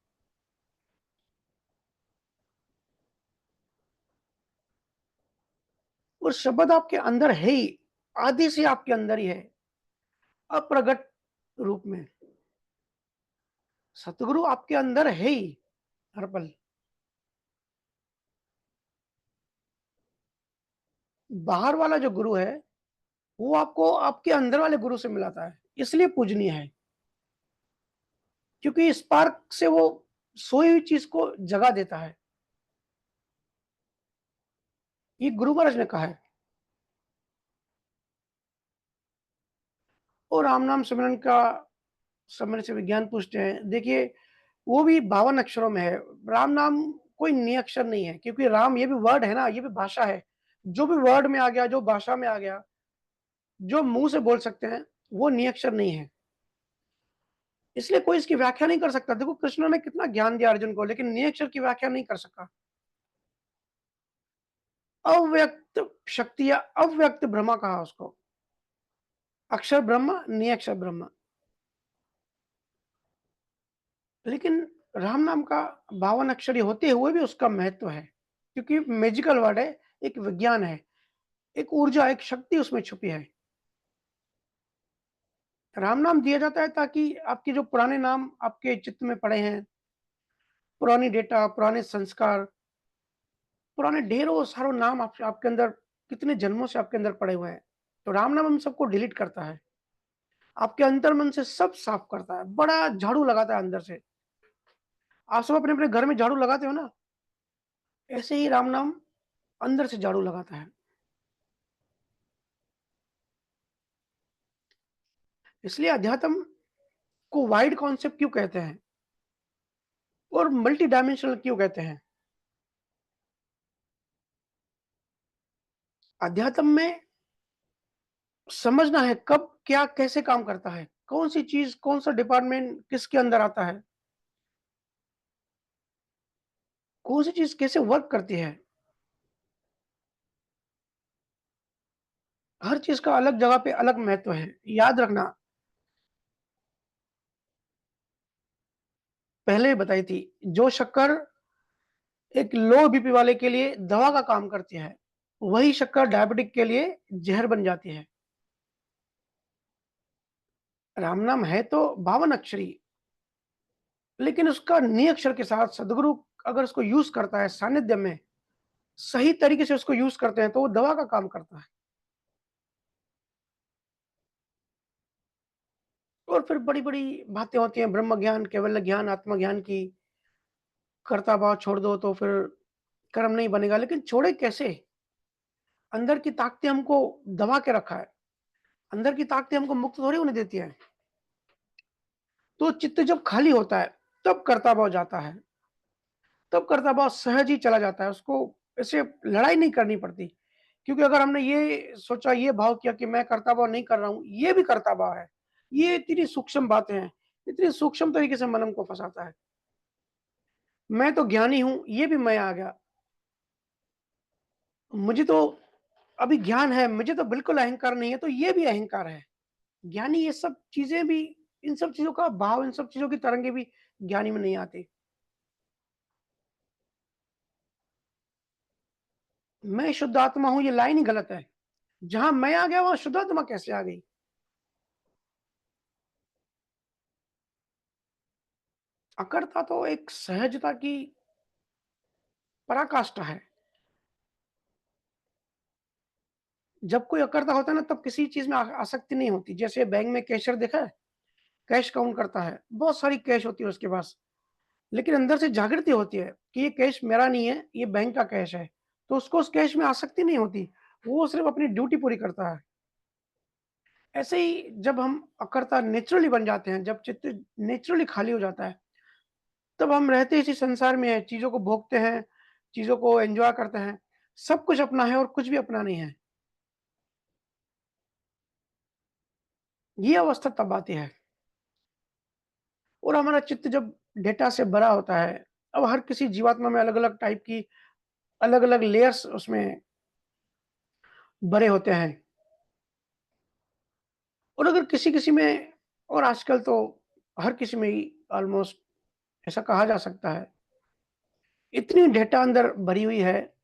और शब्द आपके अंदर है ही, आदि से आपके अंदर ही है, अप्रगट रूप में। सतगुरु आपके अंदर है ही हर पल। बाहर वाला जो गुरु है, वो आपको आपके अंदर वाले गुरु से मिलाता है, इसलिए पूजनीय है। क्योंकि स्पार्क से वो सोई हुई चीज़ को जगा देता है। ये गुरु महाराज ने कहा है। और राम नाम सिमरन का समझने से विज्ञान पूछते हैं। देखिए, वो भी 52 अक्षरों में है। राम नाम कोई निअक्षर नहीं है, क्योंकि राम ये भी वर्ड है ना, ये भी भाषा है। जो भी वर्ड में आ गया, जो भाषा में आ गया, जो मुँह से बोल सकते हैं, वो निअक्षर नहीं है। इसलिए कोई इसकी व्याख्या नहीं कर सकता। देखो कृष्ण ने कितना ज्ञान दिया अर्जुन को, लेकिन निअक्षर की व्याख्या नहीं कर सका। अव्यक्त शक्ति या अव्यक्त ब्रह्मा कहा उसको। अक्षर ब्रह्म, निअक्षर ब्रह्म। लेकिन राम नाम का 52 अक्षरी होते हुए भी उसका महत्व है, क्योंकि मैजिकल वर्ड है, एक विज्ञान है, एक ऊर्जा, एक शक्ति उसमें छुपी है। राम नाम दिया जाता है ताकि आपके जो पुराने नाम आपके चित्त में पड़े हैं, पुरानी डेटा, पुराने संस्कार, पुराने ढेरों सारों नाम आपके अंदर कितने जन्मों से आपके अंदर पड़े हुए हैं। तो राम नाम हम सबको डिलीट करता है, आपके अंतर्मन से सब साफ करता है, बड़ा झाड़ू लगाता है अंदर से। आप सब अपने अपने घर में झाड़ू लगाते हो ना, ऐसे ही राम नाम अंदर से झाड़ू लगाता है। इसलिए अध्यात्म को वाइड कॉन्सेप्ट क्यों कहते हैं और मल्टी डायमेंशनल क्यों कहते हैं? अध्यात्म में समझना है कब क्या कैसे काम करता है, कौन सी चीज, कौन सा डिपार्टमेंट किसके अंदर आता है, कौन सी चीज कैसे वर्क करती है। हर चीज का अलग जगह पे अलग महत्व है। याद रखना, पहले बताई थी, जो शक्कर एक लो बीपी वाले के लिए दवा का काम करती है, वही शक्कर डायबिटिक के लिए जहर बन जाती है। राम नाम है तो 52 अक्षरी, लेकिन उसका निअक्षर के साथ सदगुरु अगर उसको यूज करता है सानिध्य में, सही तरीके से उसको यूज करते हैं, तो वो दवा का काम करता है। और फिर बड़ी-बड़ी बातें होती हैं, ब्रह्म ज्ञान, कैवल्य ज्ञान, आत्मज्ञान की। कर्ता भाव छोड़ दो तो फिर कर्म नहीं बनेगा, लेकिन छोड़े कैसे? अंदर की ताकतें हमको दबा के रखा है। अंदर की ताकतें हमको मुक्त थोड़ी होने देती हैं। तो चित्त जब खाली होता है, तब कर्ता भाव जाता है। तब कर्ता भाव सहज ही चला जाता है। उसको ऐसे लड़ाई नहीं करनी पड़ती। क्योंकि अगर हमने ये सोचा, ये भाव किया कि मैं कर्ता भाव नहीं कर रहा हूँ, ये भी कर्ता भाव है। ये इतनी सूक्ष्म बातें हैं, इतनी सूक्ष्म तरीके से मन हमको फँसाता है। मैं तो ज्ञानी हूँ, ये भी मैं आ गया। मुझे तो अभी ज्ञान है, मुझे तो बिल्कुल अहंकार नहीं है, तो ये भी अहंकार है। ज्ञानी ये सब चीज़ें भी, इन सब चीज़ों का भाव, इन सब चीज़ों की तरंगे भी ज्ञानी में नहीं आती। मैं शुद्ध आत्मा हूँ, ये लाइन ही गलत है। जहाँ मैं आ गया, वहाँ शुद्ध आत्मा कैसे आ गई? अकर्ता तो एक सहजता की पराकाष्ठा है। जब कोई अकर्ता होता है ना, तब किसी चीज़ में आसक्ति नहीं होती। जैसे बैंक में कैशियर देखा है? कैश काउंट करता है, बहुत सारी कैश होती है उसके पास, लेकिन अंदर से जागृति होती है कि ये कैश मेरा नहीं है, ये बैंक का कैश है। तो उसको उस कैश में आसक्ति नहीं होती, वो सिर्फ़ अपनी ड्यूटी पूरी करता है। ऐसे ही जब हम अकर्ता नेचुरली बन जाते हैं, जब चित्त नेचुरली खाली हो जाता है, तब हम रहते इसी संसार में हैं, चीज़ों को भोगते हैं, चीज़ों को एन्जॉय करते हैं। सब कुछ अपना है और कुछ भी अपना नहीं है। ये अवस्था तब आती है। और हमारा चित्त जब डेटा से भरा होता है, अब हर किसी जीवात्मा में अलग-अलग टाइप की अलग-अलग लेयर्स उसमें भरे होते हैं। और अगर किसी-किसी में, और आजकल तो हर किसी में ही ऑलमोस्ट ऐसा कहा जा सकता है, इतनी डेटा अंदर भरी हुई है,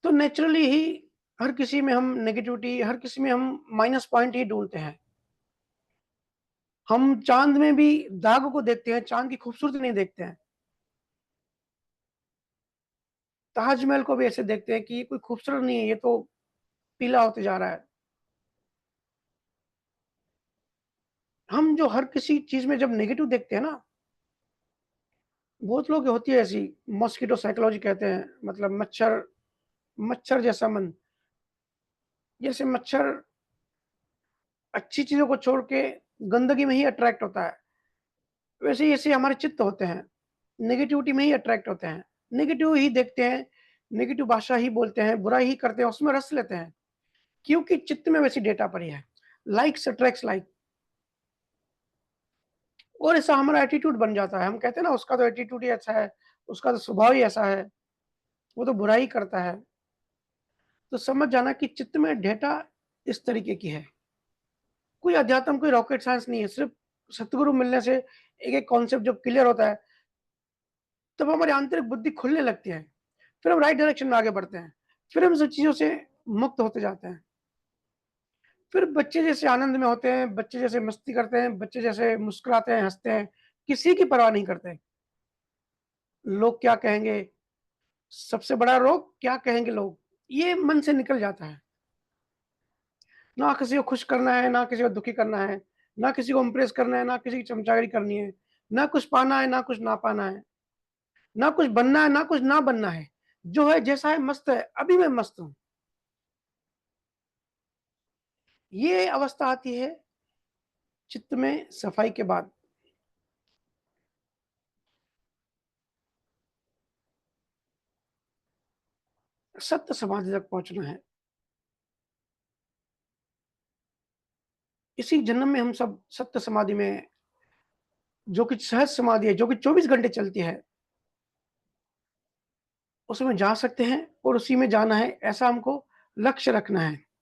तो नेचुरली ही हर किसी में हम नेगेटिविटी, हर किसी में हम माइनस पॉइंट ही ढूँढते हैं। हम चाँद में भी दाग को देखते हैं, चाँद की खूबसूरती नहीं देखते हैं। ताजमहल को भी ऐसे देखते हैं कि ये कोई खूबसूरत नहीं है, ये तो पीला होते जा रहा है। हम जो हर किसी चीज़ में जब नेगेटिव देखते हैं ना, बहुत लोग होती है ऐसी, मॉस्किटो साइकोलॉजी कहते हैं, मतलब मच्छर, मच्छर जैसा मन। जैसे मच्छर अच्छी चीज़ों को छोड़ के गंदगी में ही अट्रैक्ट होता है, वैसे ही ऐसे हमारे चित्त होते हैं, नेगेटिविटी में ही अट्रैक्ट होते हैं। नेगेटिव ही देखते हैं, नेगेटिव भाषा ही बोलते हैं, बुरा ही करते हैं, उसमें रस लेते हैं, क्योंकि चित्त में वैसी डेटा पड़ी है। Likes attracts like. और ऐसा हमारा एटीट्यूड बन जाता है। हम कहते हैं ना, उसका तो एटीट्यूड ही अच्छा है, उसका तो स्वभाव ही ऐसा है, वो तो बुरा ही करता है। तो समझ जाना कि चित्त में डेटा इस तरीके की है। कोई अध्यात्म, कोई रॉकेट साइंस नहीं है, सिर्फ़ सतगुरु मिलने से एक-एक कॉन्सेप्ट जब क्लियर होता है, तब हमारी आंतरिक बुद्धि खुलने लगती है। फिर हम राइट डायरेक्शन में आगे बढ़ते हैं। फिर हम सब चीज़ों से मुक्त होते जाते हैं। फिर बच्चे जैसे आनंद में होते हैं, बच्चे जैसे मस्ती करते हैं, बच्चे जैसे मुस्कुराते हैं, हँसते हैं, किसी की परवाह नहीं करते। लोग क्या कहेंगे? सबसे बड़ा रोग, क्या कहेंगे लोग? ये मन से निकल जाता है। ना किसी को खुश करना है, ना किसी को दुखी करना है, ना किसी को इम्प्रेस करना है, ना किसी की चमचागिरी करनी है, ना कुछ पाना है, ना कुछ ना पाना है, ना कुछ बनना है, ना कुछ ना बनना है। जो है, जैसा है, मस्त है, अभी मैं मस्त हूँ। ये अवस्था आती है चित्त में सफाई के बाद। सत्य समाधि तक पहुँचना है। इसी जन्म में हम सब सत्य समाधि में, जो कि सहज समाधि है, जो कि 24 घंटे चलती है, उसमें जा सकते हैं और उसी में जाना है, ऐसा हमको लक्ष्य रखना है।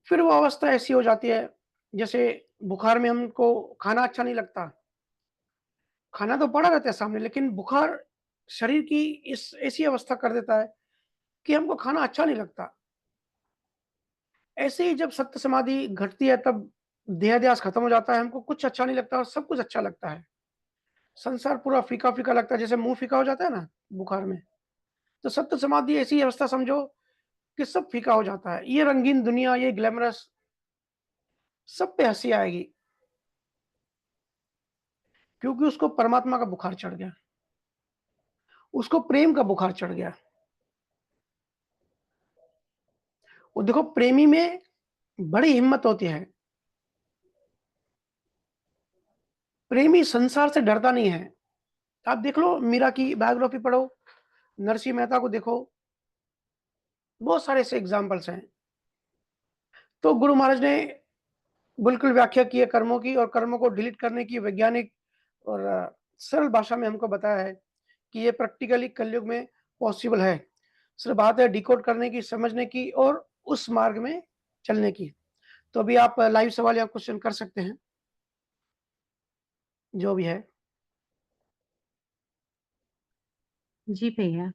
फिर वो अवस्था ऐसी हो जाती है, जैसे बुखार में हमको खाना अच्छा नहीं लगता। खाना तो पड़ा रहता है सामने, लेकिन बुखार शरीर की इस ऐसी अवस्था कर देता है कि हमको खाना अच्छा नहीं लगता। ऐसे ही जब सत्य समाधि घटती है, तब देहाध्यास खत्म हो जाता है, हमको कुछ अच्छा नहीं लगता और सब कुछ अच्छा लगता है। संसार पूरा फीका-फीका लगता है, जैसे मुँह फीका हो जाता है ना बुखार में। तो सत्य समाधि ऐसी अवस्था समझो कि सब फीका हो जाता है। ये रंगीन दुनिया, ये ग्लैमरस, सब पे हँसी आएगी, क्योंकि उसको परमात्मा का बुखार चढ़ गया। उसको प्रेम का बुखार चढ़ गया। और देखो, प्रेमी में बड़ी हिम्मत होती है। प्रेमी संसार से डरता नहीं है। आप देख लो, मीरा की बायोग्राफी पढ़ो, नरसिंह मेहता को देखो, बहुत सारे ऐसे एग्ज़ाम्पल्स हैं। तो गुरु महाराज ने बिल्कुल व्याख्या की है कर्मों की, और कर्मों को डिलीट करने की वैज्ञानिक और सरल भाषा में हमको बताया है कि ये प्रैक्टिकली कलयुग में पॉसिबल है। सिर्फ बात है डिकोड करने की, समझने की और उस मार्ग में चलने की। तो अभी आप लाइव सवाल या क्वेश्चन कर सकते हैं, जो भी है। जी भैया।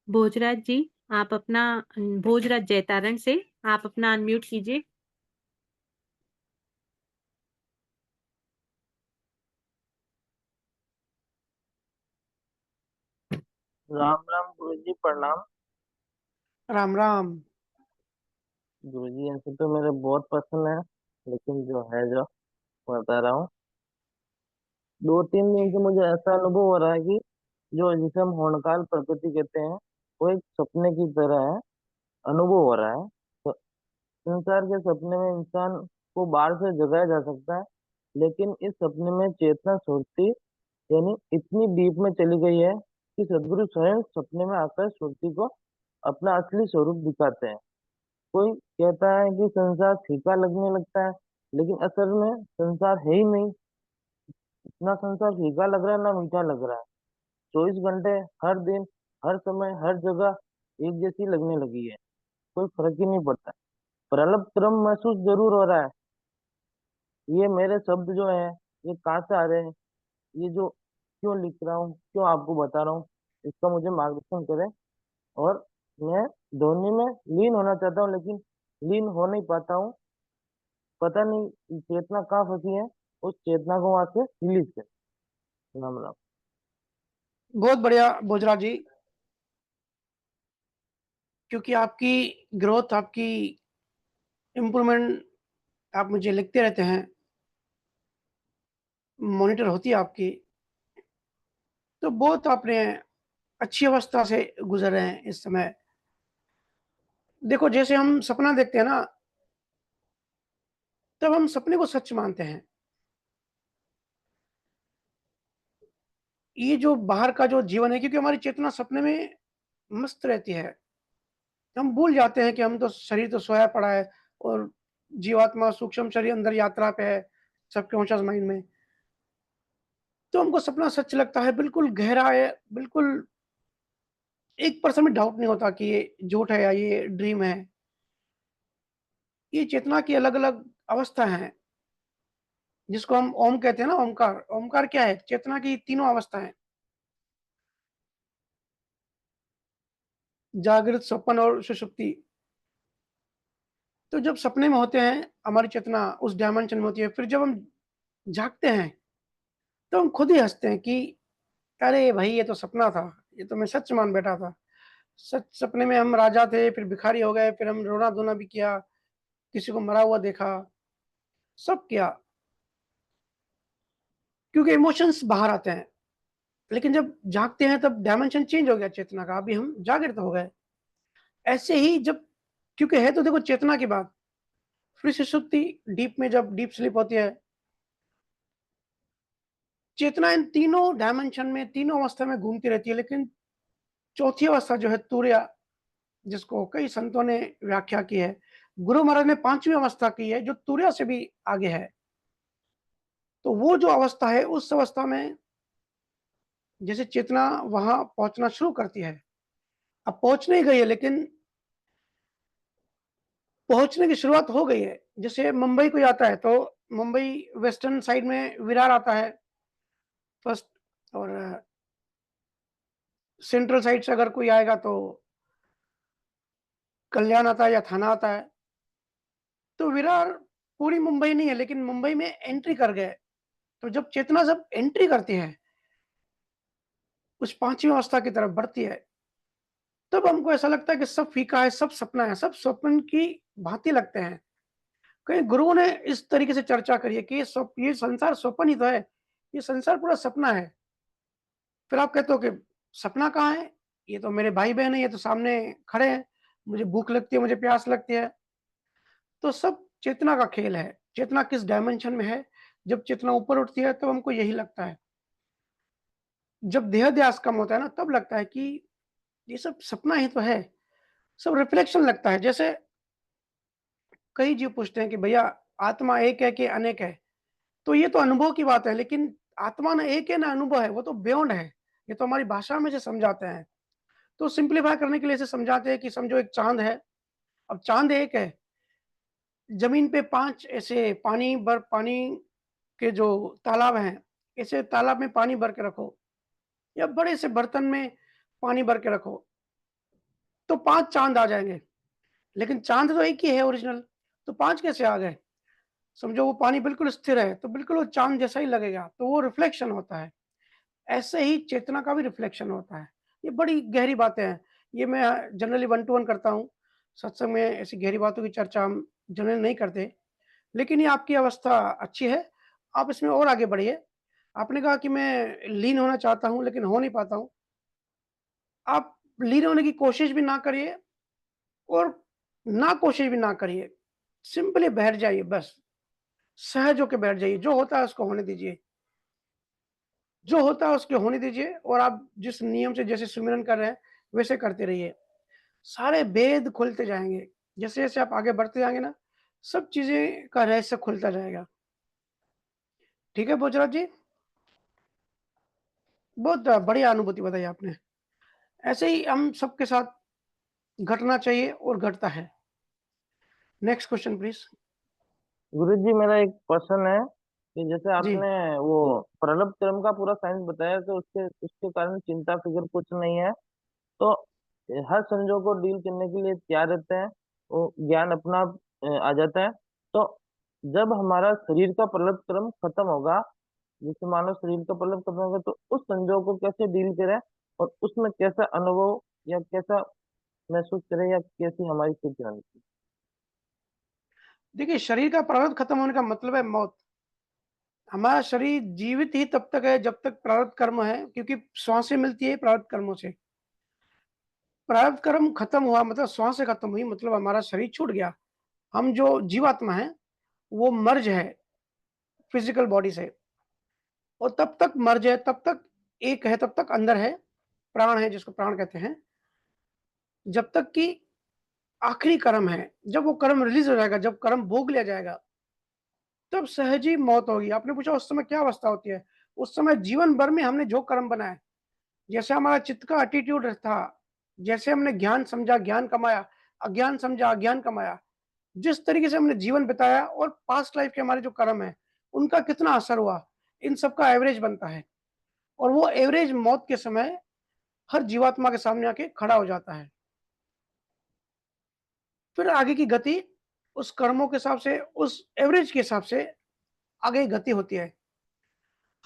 भोजराज जी, आप अपना भोजराज जैतारण से आप अपना अनम्यूट कीजिए। राम राम गुरुजी, प्रणाम। राम, राम। गुरुजी ऐसे तो मेरे बहुत पसंद है, लेकिन जो है जो बता रहा हूँ, 2-3 दिन जी। से मुझे ऐसा अनुभव हो रहा है कि जो जिसे हम होनकाल प्रकृति कहते हैं, वो एक सपने की तरह है, अनुभव हो रहा है। तो संसार के सपने में इंसान को बाहर से जगाया जा सकता है, लेकिन इस सपने में चेतना सुरती यानी इतनी डीप में चली गई है कि सदगुरु स्वयं सपने में आकर सुरती को अपना असली स्वरूप दिखाते हैं। कोई कहता है कि संसार फीका लगने लगता है, लेकिन असल में संसार है ही नहीं। ना संसार फीका लग रहा है, ना मीठा लग रहा है। 24 घंटे हर दिन, हर समय, हर जगह एक जैसी लगने लगी है। कोई फर्क ही नहीं पड़ता। प्रलप क्रम महसूस जरूर हो रहा है। ये मेरे शब्द जो है, ये कहाँ से आ रहे हैं, ये जो क्यों लिख रहा हूँ, क्यों आपको बता रहा हूँ, इसका मुझे मार्गदर्शन करें। और मैं ध्वनि में लीन होना चाहता हूँ, लेकिन लीन हो नहीं पाता हूँ। पता नहीं चेतना कहाँ फंसी है, उस चेतना को वहां से रिलीज कर। राम राम। बहुत बढ़िया भोजराज जी, क्योंकि आपकी ग्रोथ, आपकी इम्प्रूवमेंट आप मुझे लिखते रहते हैं, मॉनिटर होती है आपकी, तो बहुत आपने अच्छी अवस्था से गुज़र रहे हैं इस समय। देखो, जैसे हम सपना देखते हैं ना, तब हम सपने को सच मानते हैं। ये जो बाहर का जो जीवन है, क्योंकि हमारी चेतना सपने में मस्त रहती है। हम भूल जाते हैं कि हम तो शरीर तो सोया पड़ा है, और जीवात्मा सूक्ष्म शरीर अंदर यात्रा पे है, सबकॉन्शियस माइंड में। तो हमको सपना सच लगता है, बिल्कुल गहरा है, बिल्कुल 1% में डाउट नहीं होता कि ये झूठ है या ये ड्रीम है। ये चेतना की अलग-अलग अवस्था हैं, जिसको हम ओम कहते हैं ना, ओमकार। ओमकार क्या है? चेतना की तीनों अवस्थाएँ, जागृत, स्वप्न और सुषुप्ति। तो जब सपने में होते हैं, हमारी चेतना उस डायमेंशन में होती है, फिर जब हम जागते हैं, तो हम खुद ही हँसते हैं कि अरे भई! ये तो सपना था, ये तो मैं सच मान बैठा था। सच सपने में हम राजा थे, फिर भिखारी हो गए, फिर हम रोना-धोना भी किया, किसी को मरा हुआ देखा, सब किया, क्योंकि इमोशंस बाहर आते हैं। लेकिन जब जागते हैं, तब डायमेंशन चेंज हो गया चेतना का, अभी हम जागृत हो गए। ऐसे ही जब, क्योंकि है तो देखो चेतना की बात, फिर सुषुप्ति, डीप में जब डीप स्लीप होती है, चेतना इन तीनों डायमेंशन में, तीनों अवस्था में घूमती रहती है, लेकिन चौथी अवस्था जो है तुर्या, जिसको कई संतों ने व्याख्या की है। गुरु महाराज ने 5वीं अवस्था की है, जो तुर्या से भी आगे है। तो वो जो अवस्था है, उस अवस्था में जैसे चेतना वहाँ पहुँचना शुरू करती है। अब पहुँच नहीं गई है, लेकिन पहुँचने की शुरुआत हो गई है। जैसे मुंबई कोई आता है, तो मुंबई वेस्टर्न साइड में विरार आता है फर्स्ट, और सेंट्रल साइड से अगर कोई आएगा तो कल्याण आता है या थाना आता है। तो विरार पूरी मुंबई नहीं है, लेकिन मुंबई में एंट्री कर गए। तो जब चेतना जब एंट्री करती है, उस 5वीं अवस्था की तरफ बढ़ती है, तब हमको ऐसा लगता है कि सब फीका है, सब सपना है, सब स्वप्न की भांति लगते हैं। कई गुरुओं ने इस तरीके से चर्चा करी है कि ये संसार स्वप्न ही तो है, ये संसार पूरा सपना है। फिर आप कहते हो कि सपना कहाँ है? ये तो मेरे भाई-बहन हैं, ये तो सामने खड़े हैं, मुझे भूख लगती है, मुझे प्यास लगती है। तो सब चेतना का खेल है। चेतना किस डायमेंशन में है, जब चेतना ऊपर उठती है, तब हमको यही लगता है। जब देहाध्यास कम होता है ना, तब लगता है कि ये सब सपना ही तो है। सब रिफ्लेक्शन लगता है। जैसे कई जीव पूछते हैं कि भैया आत्मा एक है कि अनेक है? तो ये तो अनुभव की बात है, लेकिन आत्मा ना एक है ना अनुभव है, वो तो बियॉन्ड है। ये तो हमारी भाषा में से समझाते हैं। तो सिंप्लीफाई करने के लिए इसे समझाते हैं कि समझो एक चाँद है, अब चाँद एक है, ज़मीन पे 5 ऐसे पानी के जो तालाब हैं, ऐसे तालाब में पानी भर के रखो या बड़े से बर्तन में पानी भर के रखो, तो 5 चाँद आ जाएँगे। लेकिन चाँद तो एक ही है ओरिजिनल, तो 5 कैसे आ गए? समझो वो पानी बिल्कुल स्थिर है, तो बिल्कुल वो चाँद जैसा ही लगेगा, तो वो रिफ्लेक्शन होता है। ऐसे ही चेतना का भी रिफ्लेक्शन होता है। ये बड़ी गहरी बातें हैं। ये मैं जनरली वन टू वन करता हूँ। सत्संग में ऐसी गहरी बातों की चर्चा हम जनरली नहीं करते। लेकिन ये आपकी अवस्था अच्छी है, आप इसमें और आगे बढ़िए। आपने कहा कि मैं लीन होना चाहता हूँ लेकिन हो नहीं पाता हूँ। आप लीन होने की कोशिश भी ना करिए और ना कोशिश भी ना करिए। सिंपली बैठ जाइए बस, सहज होके बैठ जाइए, जो होता है उसको होने दीजिए। जो होता है उसको होने दीजिए और आप जिस नियम से जैसे सुमिरन कर रहे हैं, वैसे करते रहिए। सारे भेद खुलते जाएँगे। जैसे-जैसे आप आगे बढ़ते जाएँगे ना, सब चीज़ें का रहस्य खुलता जाएगा। ठीक है भोजराज जी? बहुत बढ़िया अनुभूति बताई आपने। ऐसे ही हम सबके साथ घटना चाहिए और घटता है। Next question please. गुरुजी मेरा एक क्वेश्चन है कि जैसे जी, आपने वो प्रलभ क्रम का पूरा साइंस बताया तो उसके उसके कारण चिंता फिक्र कुछ नहीं है। तो हर संजोग को डील करने के लिए तैयार रहते हैं, वो ज्ञान अपना आ जाता है। तो जब हमारा शरीर का प्रलभ क्रम खत्म होगा, जैसे मानो शरीर का प्रलभ खत्म होगा, तो उस संजोग को कैसे डील करें और उसमें कैसा अनुभव या कैसा महसूस करें या कैसी हमारी स्थिति होनी चाहिए। देखिए शरीर का प्रारब्ध खत्म होने का मतलब है मौत। हमारा शरीर जीवित ही तब तक है जब तक प्रारब्ध कर्म है, क्योंकि श्वासें मिलती है प्रारब्ध कर्मों से। प्रारब्ध कर्म खत्म हुआ मतलब श्वासें खत्म हुई मतलब हमारा शरीर छूट गया। हम जो जीवात्मा हैं, वो मर्ज है फिज़िकल बॉडी से और तब तक मर्ज है, तब तक एक है, तब तक अंदर है, प्राण है जिसको प्राण कहते हैं। जब तक कि आखिरी कर्म है, जब वो कर्म रिलीज़ हो जाएगा, जब कर्म भोग लिया जाएगा, तब सहज ही मौत होगी। आपने पूछा उस समय क्या अवस्था होती है? उस समय जीवन भर में हमने जो कर्म बनाए, जैसे हमारा चित्त का एटीट्यूड था, जैसे हमने ज्ञान समझा, ज्ञान कमाया, अज्ञान समझा, अज्ञान कमाया, जिस तरीके से हमने जीवन बिताया और पास्ट लाइफ के हमारे जो कर्म हैं, उनका कितना असर हुआ, इन सब का एवरेज बनता है और वो एवरेज मौत के समय हर जीवात्मा के सामने आके खड़ा हो जाता है। फिर आगे की गति उस कर्मों के हिसाब से, उस एवरेज के हिसाब से आगे गति होती है।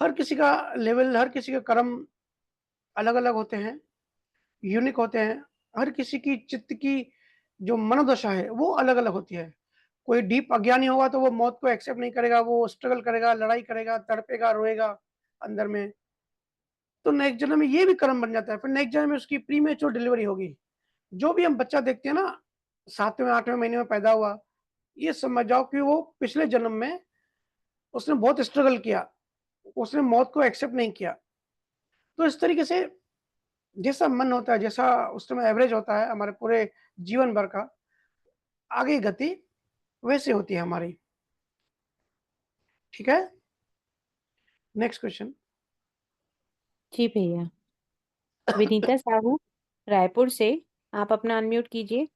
हर किसी का लेवल, हर किसी के कर्म अलग-अलग होते हैं, यूनिक होते हैं। हर किसी की चित्त की जो मनोदशा है, वो अलग-अलग होती है। कोई डीप अज्ञानी होगा तो वो मौत को एक्सेप्ट नहीं करेगा, वो स्ट्रगल करेगा, लड़ाई करेगा, तड़पेगा, रोएगा अंदर में। तो नेक्स्ट जन्म में ये भी कर्म बन जाता है। फिर नेक्स्ट जन्म में उसकी प्रीमेच्योर डिलीवरी होगी। जो भी हम बच्चा देखते हैं ना, 7वें 8वें महीने में पैदा हुआ, ये समझ जाओ कि वो पिछले जन्म में उसने बहुत स्ट्रगल किया, उसने मौत को एक्सेप्ट नहीं किया। तो इस तरीके से जैसा मन होता है, जैसा उस समय एवरेज होता है हमारे पूरे जीवन भर का, आगे गति वैसे होती है हमारी। ठीक है? Next question. जी भैया। विनीता साहू रायपुर से, आप अपना अनम्यूट कीजिए।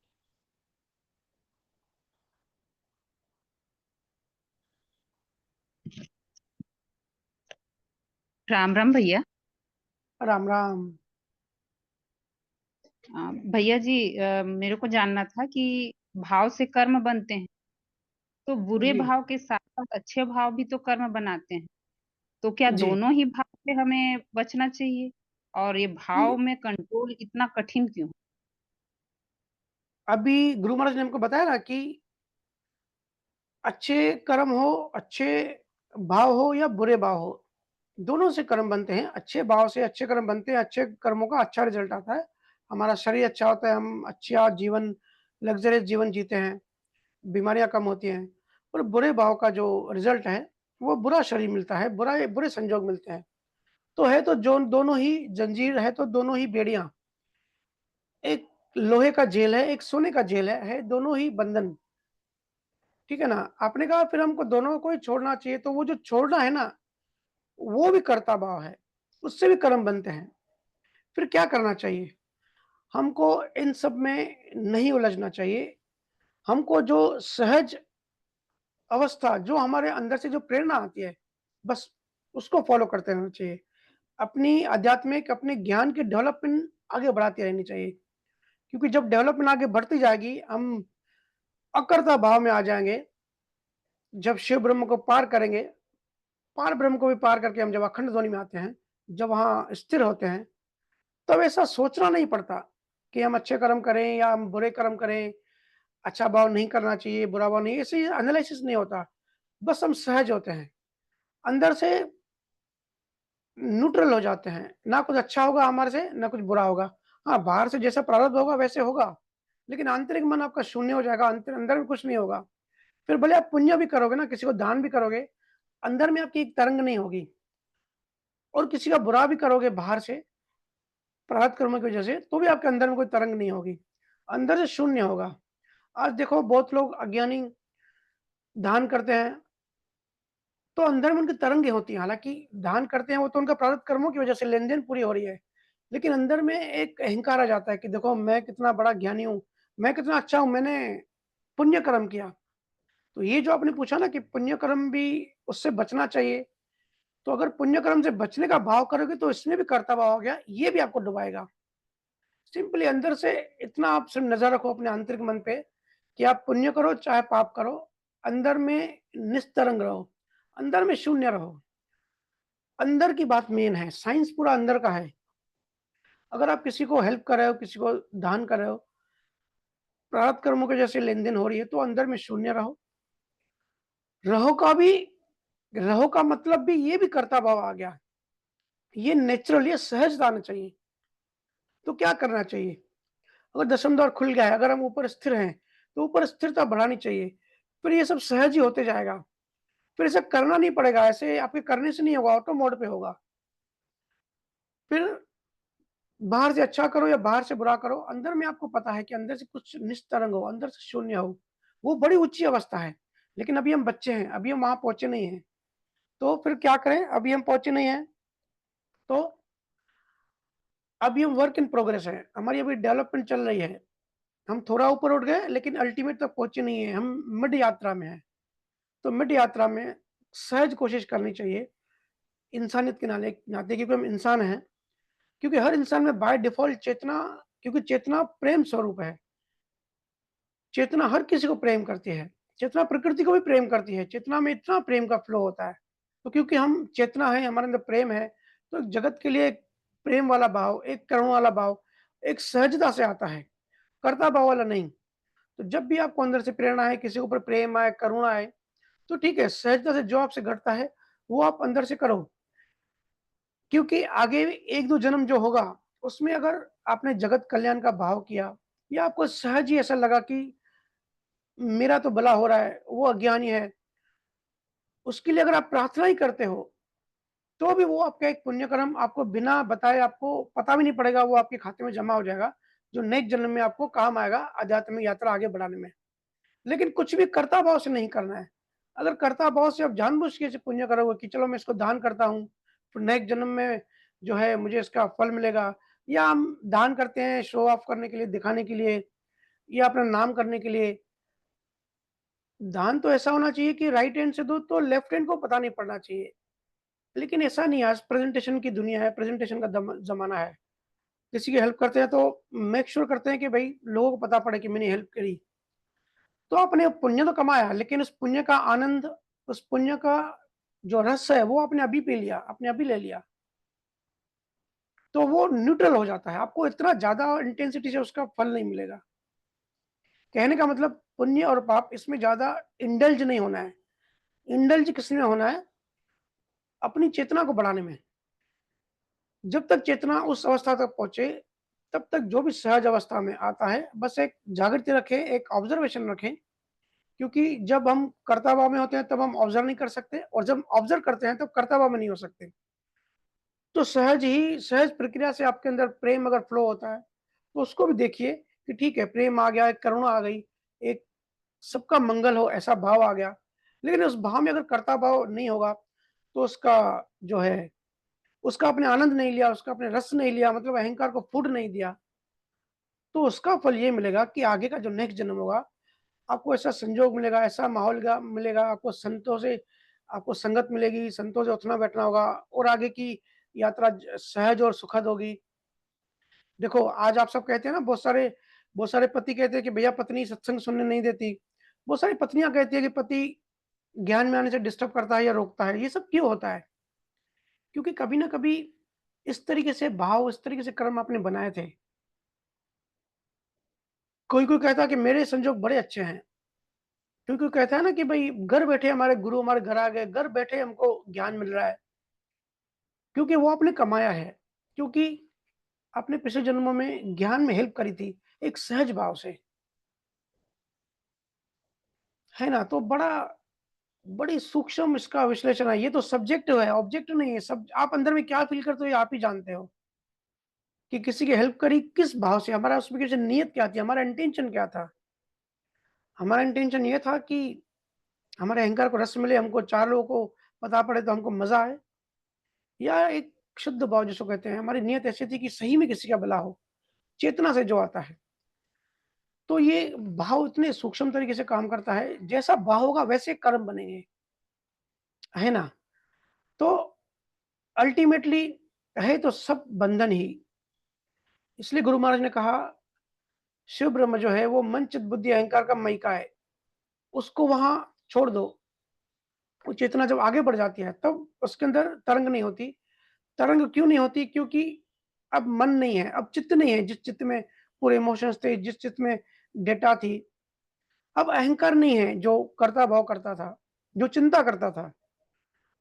राम राम भैया। राम, राम। भैया जी, मेरे को जानना था कि भाव से कर्म बनते हैं, तो बुरे जी। भाव के साथ साथ अच्छे भाव भी तो कर्म बनाते हैं। तो क्या जी। दोनों ही भाव से हमें बचना चाहिए? और ये भाव में कंट्रोल इतना कठिन क्यों? अभी गुरु महाराज ने हमको बताया ना कि अच्छे कर्म हो, अच्छे भाव हो या बुरे भाव हो, दोनों से कर्म बनते हैं। अच्छे भाव से अच्छे कर्म बनते हैं, अच्छे कर्मों का अच्छा रिज़ल्ट आता है। हमारा शरीर अच्छा होता है, हम अच्छा जीवन, लग्ज़रियस जीवन जीते हैं, बीमारियाँ कम होती हैं। और बुरे भाव का जो रिज़ल्ट है, वो बुरा शरीर मिलता है, बुरे संजोग मिलते हैं। तो है तो जो दोनों ही जंजीर है, तो दोनों ही बेड़ियाँ। एक लोहे का जेल है, एक सोने का जेल है दोनों ही बंधन, ठीक है ना? आपने कहा फिर हमको दोनों को ही छोड़ना चाहिए, तो वो जो छोड़ना है ना, वो भी कर्ता भाव है, उससे भी कर्म बनते हैं। फिर क्या करना चाहिए? हमको इन सब में नहीं उलझना चाहिए, हमको जो सहज अवस्था, जो हमारे अंदर से जो प्रेरणा आती है, बस उसको फ़ॉलो करते रहना चाहिए। अपनी आध्यात्मिक, अपने ज्ञान की डेवलपमेंट आगे बढ़ाती रहनी चाहिए, क्योंकि जब डेवलपमेंट आगे बढ़ती जाएगी, हम अकर्ता भाव में आ जाएँगे। जब शिव ब्रह्म को पार करेंगे, पार ब्रह्म को भी पार करके हम जब अखंड ध्वनि में आते हैं, जब वहाँ स्थिर होते हैं, तब ऐसा सोचना नहीं पड़ता कि हम अच्छे कर्म करें या हम बुरे कर्म करें, अच्छा भाव नहीं करना चाहिए, बुरा भाव नहीं, ऐसे एनालिसिस नहीं होता। बस हम सहज होते हैं, अंदर से न्यूट्रल हो जाते हैं, ना कुछ अच्छा होगा हमारे से, ना कुछ बुरा होगा। हाँ, बाहर से जैसा प्रारब्ध होगा वैसे होगा, लेकिन आंतरिक मन आपका शून्य हो जाएगा, अंदर में कुछ नहीं होगा। फिर भले आप पुण्य भी करोगे ना, किसी को दान भी करोगे, अंदर में आपकी एक तरंग नहीं होगी, और किसी का बुरा भी करोगे बाहर से, प्रारब्ध कर्म की वजह से, तो भी आपके अंदर में कोई तरंग नहीं होगी, अंदर से शून्य होगा। आज देखो बहुत लोग अज्ञानी दान करते हैं, तो अंदर में उनकी तरंगे होती हैं, हालाँकि दान करते हैं वो तो उनका प्रारब्ध कर्मों की वजह से लेन-देन पूरी हो रही है। लेकिन अंदर में एक अहंकार आ जाता है कि देखो मैं कितना बड़ा ज्ञानी हूँ, मैं कितना अच्छा हूँ, मैंने पुण्य कर्म किया। तो ये जो आपने पूछा ना कि पुण्य कर्म भी उससे बचना चाहिए, तो अगर पुण्य कर्म से बचने का भाव करोगे तो इसमें भी कर्ता भाव हो गया, ये भी आपको डुबाएगा। सिंपली अंदर से इतना आप सिर्फ नज़र रखो अपने आंतरिक मन पे कि आप पुण्य करो चाहे पाप करो, अंदर में निस्तरंग रहो, अंदर में शून्य रहो। अंदर की बात मेन है, साइंस पूरा अंदर का है। अगर आप किसी को हेल्प कर रहे हो, किसी को दान कर रहे हो, प्रारब्ध कर्मों के जैसे लेन-देन हो रही है, तो अंदर में शून्य रहो। रहो का भी रहो का मतलब भी ये भी कर्ता भाव आ गया। ये नेचुरल, ये सहजता आना चाहिए। तो क्या करना चाहिए? अगर दशम द्वार खुल गया है, अगर हम ऊपर स्थिर हैं, तो ऊपर स्थिरता बढ़ानी चाहिए। फिर ये सब सहज ही होते जाएगा। फिर ऐसा करना नहीं पड़ेगा, ऐसे आपके करने से नहीं होगा, ऑटो मोड पे होगा। फिर बाहर से अच्छा करो या बाहर से बुरा करो, अंदर में आपको पता है कि अंदर से कुछ निस्तरंग हो, अंदर से शून्य हो। वो बड़ी ऊँची अवस्था है, लेकिन अभी हम बच्चे हैं, अभी हम वहाँ पहुँचे नहीं हैं। तो फिर क्या करें? अभी हम पहुँचे नहीं हैं, तो अभी हम वर्क इन प्रोग्रेस हैं, हमारी अभी डेवलपमेंट चल रही है। हम थोड़ा ऊपर उठ गए, लेकिन अल्टीमेट तक पहुँचे नहीं हैं, हम मिड यात्रा में हैं। तो मिड यात्रा में सहज कोशिश करनी चाहिए, इंसानियत के नाते, क्योंकि हम इंसान हैं, क्योंकि हर इंसान में बाय डिफ़ॉल्ट चेतना, क्योंकि चेतना प्रेम स्वरूप है। चेतना हर किसी को प्रेम करती है, चेतना प्रकृति को भी प्रेम करती है, चेतना में इतना प्रेम का फ्लो होता है। तो क्योंकि हम चेतना है, हमारे अंदर प्रेम है, तो जगत के लिए एक प्रेम वाला भाव, एक करुणा वाला भाव, एक सहजता से आता है, कर्ता भाव वाला नहीं। तो जब भी आपको अंदर से प्रेरणा है, किसी के ऊपर प्रेम आए, करुणा आए, तो ठीक है, सहजता से जो आपसे घटता है, वो आप अंदर से करो। क्योंकि आगे 1-2 जन्म जो होगा, उसमें अगर आपने जगत कल्याण का भाव किया, या आपको सहज ही ऐसा लगा कि मेरा तो भला हो रहा है, वो अज्ञानी है, उसके लिए अगर आप प्रार्थना ही करते हो, तो भी वो आपका एक पुण्य कर्म आपको बिना बताए, आपको पता भी नहीं पड़ेगा, वो आपके खाते में जमा हो जाएगा, जो नेक्स्ट जन्म में आपको काम आएगा आध्यात्मिक यात्रा आगे बढ़ाने में। लेकिन कुछ भी कर्ता भाव से नहीं करना है। अगर कर्ता भाव से आप जानबूझ के पुण्य करोगे कि चलो मैं इसको दान करता हूँ, फिर नेक्स्ट जन्म में जो है मुझे इसका फल मिलेगा, या हम दान करते हैं शो ऑफ करने के लिए, दिखाने के लिए, या अपना नाम करने के लिए। दान तो ऐसा होना चाहिए कि राइट हैंड से दो तो लेफ्ट हैंड को पता नहीं पड़ना चाहिए। लेकिन ऐसा नहीं है, आज प्रेज़ेंटेशन की दुनिया है, प्रेज़ेंटेशन का ज़माना है। किसी की हेल्प करते हैं तो मेक श्योर करते हैं कि भई लोगों को पता पड़े कि मैंने हेल्प करी। तो आपने पुण्य तो कमाया, लेकिन उस पुण्य का आनंद, उस पुण्य का जो रस है, वो आपने अभी पी लिया, आपने अभी ले लिया। तो वो न्यूट्रल हो जाता है, आपको इतना ज़्यादा इंटेंसिटी से उसका फल नहीं मिलेगा। कहने का मतलब पुण्य और पाप इसमें ज़्यादा इंडल्ज नहीं होना है। इंडल्ज किसमें होना है? अपनी चेतना को बढ़ाने में। जब तक चेतना उस अवस्था तक पहुँचे, तब तक जो भी सहज अवस्था में आता है, बस एक जागृति रखें, एक ऑब्ज़र्वेशन रखें, क्योंकि जब हम कर्ता भाव में होते हैं, तब हम ऑब्ज़र्व नहीं कर सकते, और जब ऑब्ज़र्व करते हैं, तब कर्ता भाव में नहीं हो सकते। तो सहज प्रक्रिया से आपके अंदर प्रेम अगर फ्लो होता है, तो उसको भी देखिए कि ठीक है, प्रेम आ गया, एक करुणा आ गई, एक सबका मंगल हो ऐसा भाव आ गया। लेकिन उस भाव में अगर कर्ता भाव नहीं होगा, तो उसका जो है, उसका आपने आनंद नहीं लिया, उसका आपने रस नहीं लिया, मतलब अहंकार को फूड नहीं दिया, तो उसका फल ये मिलेगा कि आगे का जो नेक्स्ट जन्म होगा, आपको ऐसा संजोग मिलेगा, ऐसा माहौल मिलेगा, आपको संतों से आपको संगत मिलेगी, संतों से उठना-बैठना होगा और आगे की यात्रा सहज और सुखद होगी। देखो, आज आप सब कहते हैं ना, बहुत सारे पति कहते हैं कि भैया पत्नी सत्संग सुनने नहीं देती। बहुत सारी पत्नियाँ कहती है कि पति ज्ञान में आने से डिस्टर्ब करता है या रोकता है। ये सब क्यों होता है? क्योंकि कभी न कभी इस तरीके से भाव, इस तरीके से कर्म आपने बनाए थे। कोई-कोई कहता है कि मेरे संजोग बड़े अच्छे हैं। कोई-कोई कहता है ना कि भई घर बैठे हमारे गुरु हमारे घर आ गए, घर बैठे हमको ज्ञान मिल रहा है। क्योंकि वो आपने कमाया है, क्योंकि आपने पिछले जन्मों में ज्ञान में हेल्प करी थी, एक सहज भाव से, है ना? तो बड़ी सूक्ष्म इसका विश्लेषण है। ये तो सब्जेक्टिव है, ऑब्जेक्टिव नहीं है। सब आप अंदर में क्या फ़ील करते हो, ये आप ही जानते हो कि किसी की हेल्प करी किस भाव से, हमारा उसमें पीछे नियत क्या थी, हमारा इंटेंशन क्या था? हमारा इंटेंशन ये था कि हमारे अहंकार को रस मिले, हमको 4 लोगों को पता पड़े तो हमको मज़ा आए, या एक शुद्ध भाव जिसको कहते हैं, हमारी नियत ऐसी थी कि सही में किसी का भला हो, चेतना से जो आता है। तो ये भाव इतने सूक्ष्म तरीके से काम करता है, जैसा भाव होगा वैसे कर्म बनेंगे, है ना? तो अल्टीमेटली है तो सब बंधन ही। इसलिए गुरु महाराज ने कहा, शिव ब्रह्म जो है वो मन, चित्त, बुद्धि, अहंकार का मयिका है। उसको वहाँ छोड़ दो। वो चेतना जब आगे बढ़ जाती है, तब उसके अंदर तरंग नहीं होती। तरंग क्यों नहीं होती? क्योंकि अब मन नहीं है, अब चित्त नहीं है, जिस चित्त में पूरे इमोशंस थे, जिस चित्त में डेटा थी। अब अहंकार नहीं है, जो कर्ता भाव करता था, जो चिंता करता था।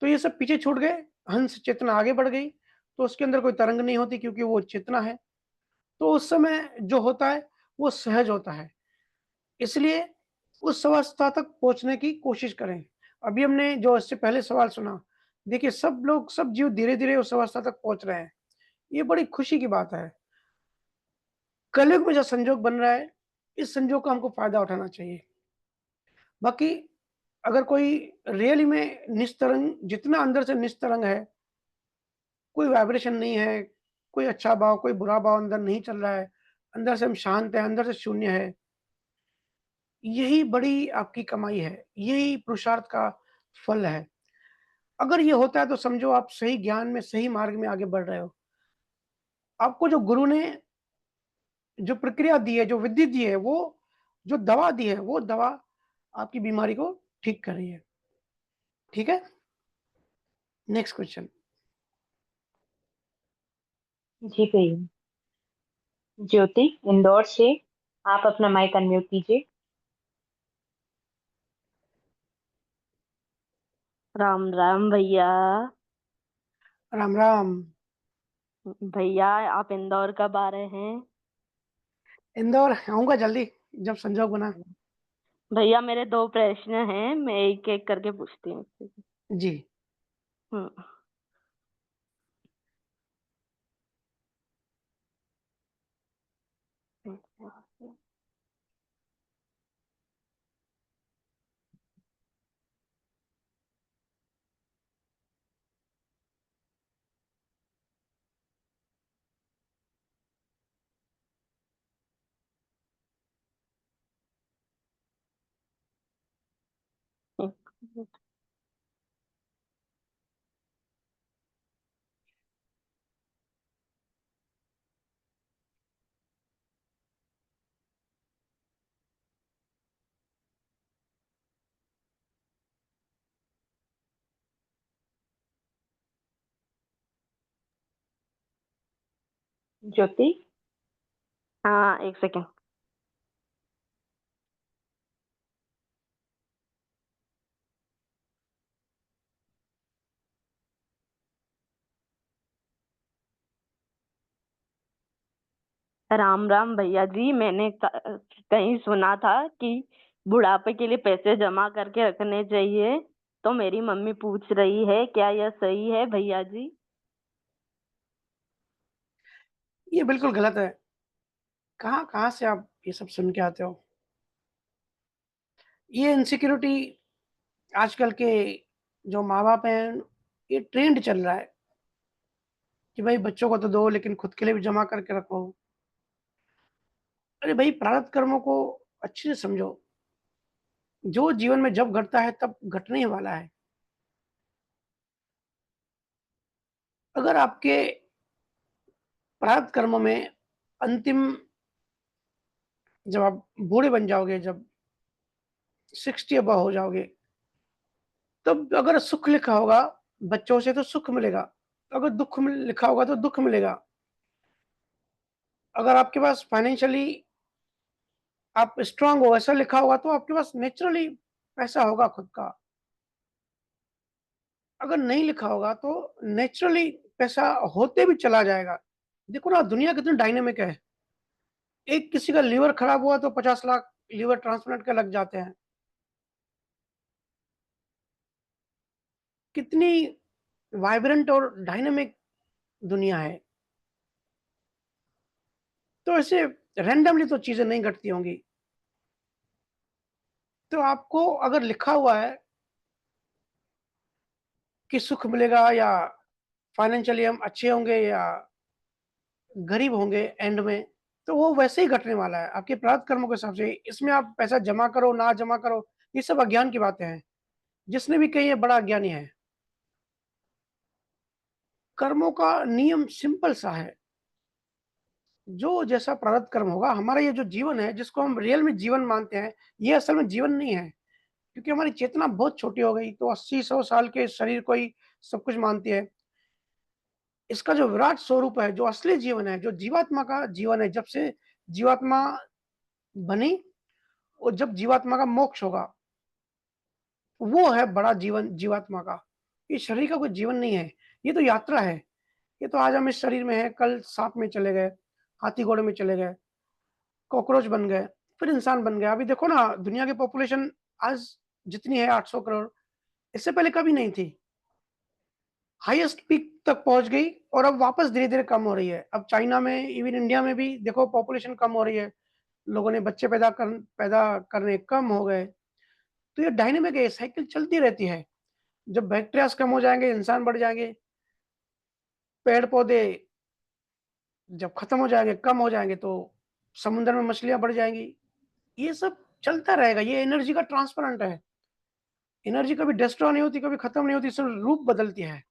तो ये सब पीछे छूट गए, हंस चेतना आगे बढ़ गई, तो उसके अंदर कोई तरंग नहीं होती क्योंकि वो चेतना है। तो उस समय जो होता है, वो सहज होता है। इसलिए उस अवस्था तक पहुँचने की कोशिश करें। अभी हमने जो इससे पहले सवाल सुना, देखिए सब लोग, सब जीव धीरे-धीरे उस अवस्था तक पहुँच रहे हैं। ये बड़ी खुशी की बात है। कलयुग में जो संजोग बन रहा है, इस संजोग का हमको फ़ायदा उठाना चाहिए। बाकी अगर कोई रियली में निस्तरंग, जितना अंदर से निस्तरंग है, कोई वाइब्रेशन नहीं है, कोई अच्छा भाव, कोई बुरा भाव अंदर नहीं चल रहा है, अंदर से हम शांत हैं, अंदर से शून्य है, यही बड़ी आपकी कमाई है, यही पुरुषार्थ का फल है। अगर ये होता है तो समझो आप सही ज्ञान में, सही मार्ग में आगे बढ़ रहे हो। आपको जो गुरु ने जो प्रक्रिया दी है, जो विधि दी है, वो जो दवा दी है, वो दवा आपकी बीमारी को ठीक कर रही है। ठीक है? Next question. जी भैया। ज्योति इंदौर से, आप अपना माइक अनम्यूट कीजिए। राम राम भैया। राम, राम। भैया आप इंदौर कब आ रहे हैं? इंदौर आऊँगा जल्दी, जब संजोग बना। भैया मेरे 2 प्रश्न हैं, मैं एक-एक करके पूछती हूँ। जी। हुँ। ज्योति, हाँ, 1 सेकंड। राम राम भैया जी, मैंने कहीं सुना था कि बुढ़ापे के लिए पैसे जमा करके रखने चाहिए, तो मेरी मम्मी पूछ रही है क्या यह सही है भैया जी? ये बिल्कुल गलत है। कहाँ-कहाँ से आप ये सब सुन के आते हो। ये इनसिक्योरिटी आजकल के जो माँ-बाप हैं, ये ट्रेंड चल रहा है कि भाई बच्चों को तो दो लेकिन खुद के लिए भी जमा करके रखो। अरे भाई प्रारब्ध कर्मों को अच्छे से समझो। जो जीवन में जब घटता है तब घटने ही वाला है। अगर आपके प्रारब्ध कर्मों में अंतिम जब आप बूढ़े बन जाओगे, जब 60 अबव हो जाओगे, तब अगर सुख लिखा होगा बच्चों से तो सुख मिलेगा, अगर दुःख मिल लिखा होगा तो दुःख मिलेगा। अगर आपके पास फाइनेंशियली आप स्ट्रॉन्ग हो ऐसा लिखा होगा तो आपके पास नेचुरली पैसा होगा खुद का। अगर नहीं लिखा होगा तो नेचुरली पैसा होते भी चला जाएगा। देखो ना दुनिया कितनी डायनामिक है। एक किसी का लीवर खराब हुआ तो 50 लाख लीवर ट्रांसप्लांट के लग जाते हैं। कितनी वाइब्रेंट और डायनामिक दुनिया है। तो ऐसे रैंडमली तो चीज़ें नहीं घटती होंगी। तो आपको अगर लिखा हुआ है कि सुख मिलेगा या फाइनेंशियली हम अच्छे होंगे या गरीब होंगे एंड में, तो वो वैसे ही घटने वाला है आपके प्रारब्ध कर्मों के हिसाब से। इसमें आप पैसा जमा करो, ना जमा करो, ये सब अज्ञान की बातें हैं। जिसने भी कही है बड़ा अज्ञानी है। कर्मों का नियम सिंपल सा है। जो जैसा प्रारब्ध कर्म होगा, हमारा ये जो जीवन है जिसको हम रियल में जीवन मानते हैं, ये असल में जीवन नहीं है। क्योंकि हमारी चेतना बहुत छोटी हो गई तो 80-100 साल के शरीर को ही सब कुछ मानती है। इसका जो विराट स्वरूप है, जो असली जीवन है, जो जीवात्मा का जीवन है, जब से जीवात्मा बनी और जब जीवात्मा का मोक्ष होगा, वो है बड़ा जीवन जीवात्मा का। ये शरीर का कोई जीवन नहीं है, ये तो यात्रा है। ये तो आज हम इस शरीर में हैं, कल साँप में चले गए, हाथी घोड़े में चले गए, कॉकरोच बन गए, फिर इंसान बन गए। अभी देखो ना दुनिया की पॉपुलेशन आज जितनी है 800 करोड़, इससे पहले कभी नहीं थी। हाईएस्ट पीक तक पहुँच गई और अब वापस धीरे-धीरे कम हो रही है। अब चाइना में, इवन इंडिया में भी देखो पॉपुलेशन कम हो रही है। लोगों ने बच्चे पैदा करने कम हो गए। तो ये डायनामिक है, ये साइकिल चलती रहती है। जब बैक्टीरियाज़ कम हो जाएँगे, इंसान बढ़ जाएँगे, पेड़-पौधे जब खत्म हो जाएँगे, कम हो जाएँगे तो समुद्र में मछलियाँ बढ़ जाएँगी। ये सब चलता रहेगा, ये एनर्जी का ट्रांसपेरेंट है। एनर्जी कभी डिस्ट्रॉय नहीं होती, कभी खत्म नहीं होती, सिर्फ रूप बदलती है।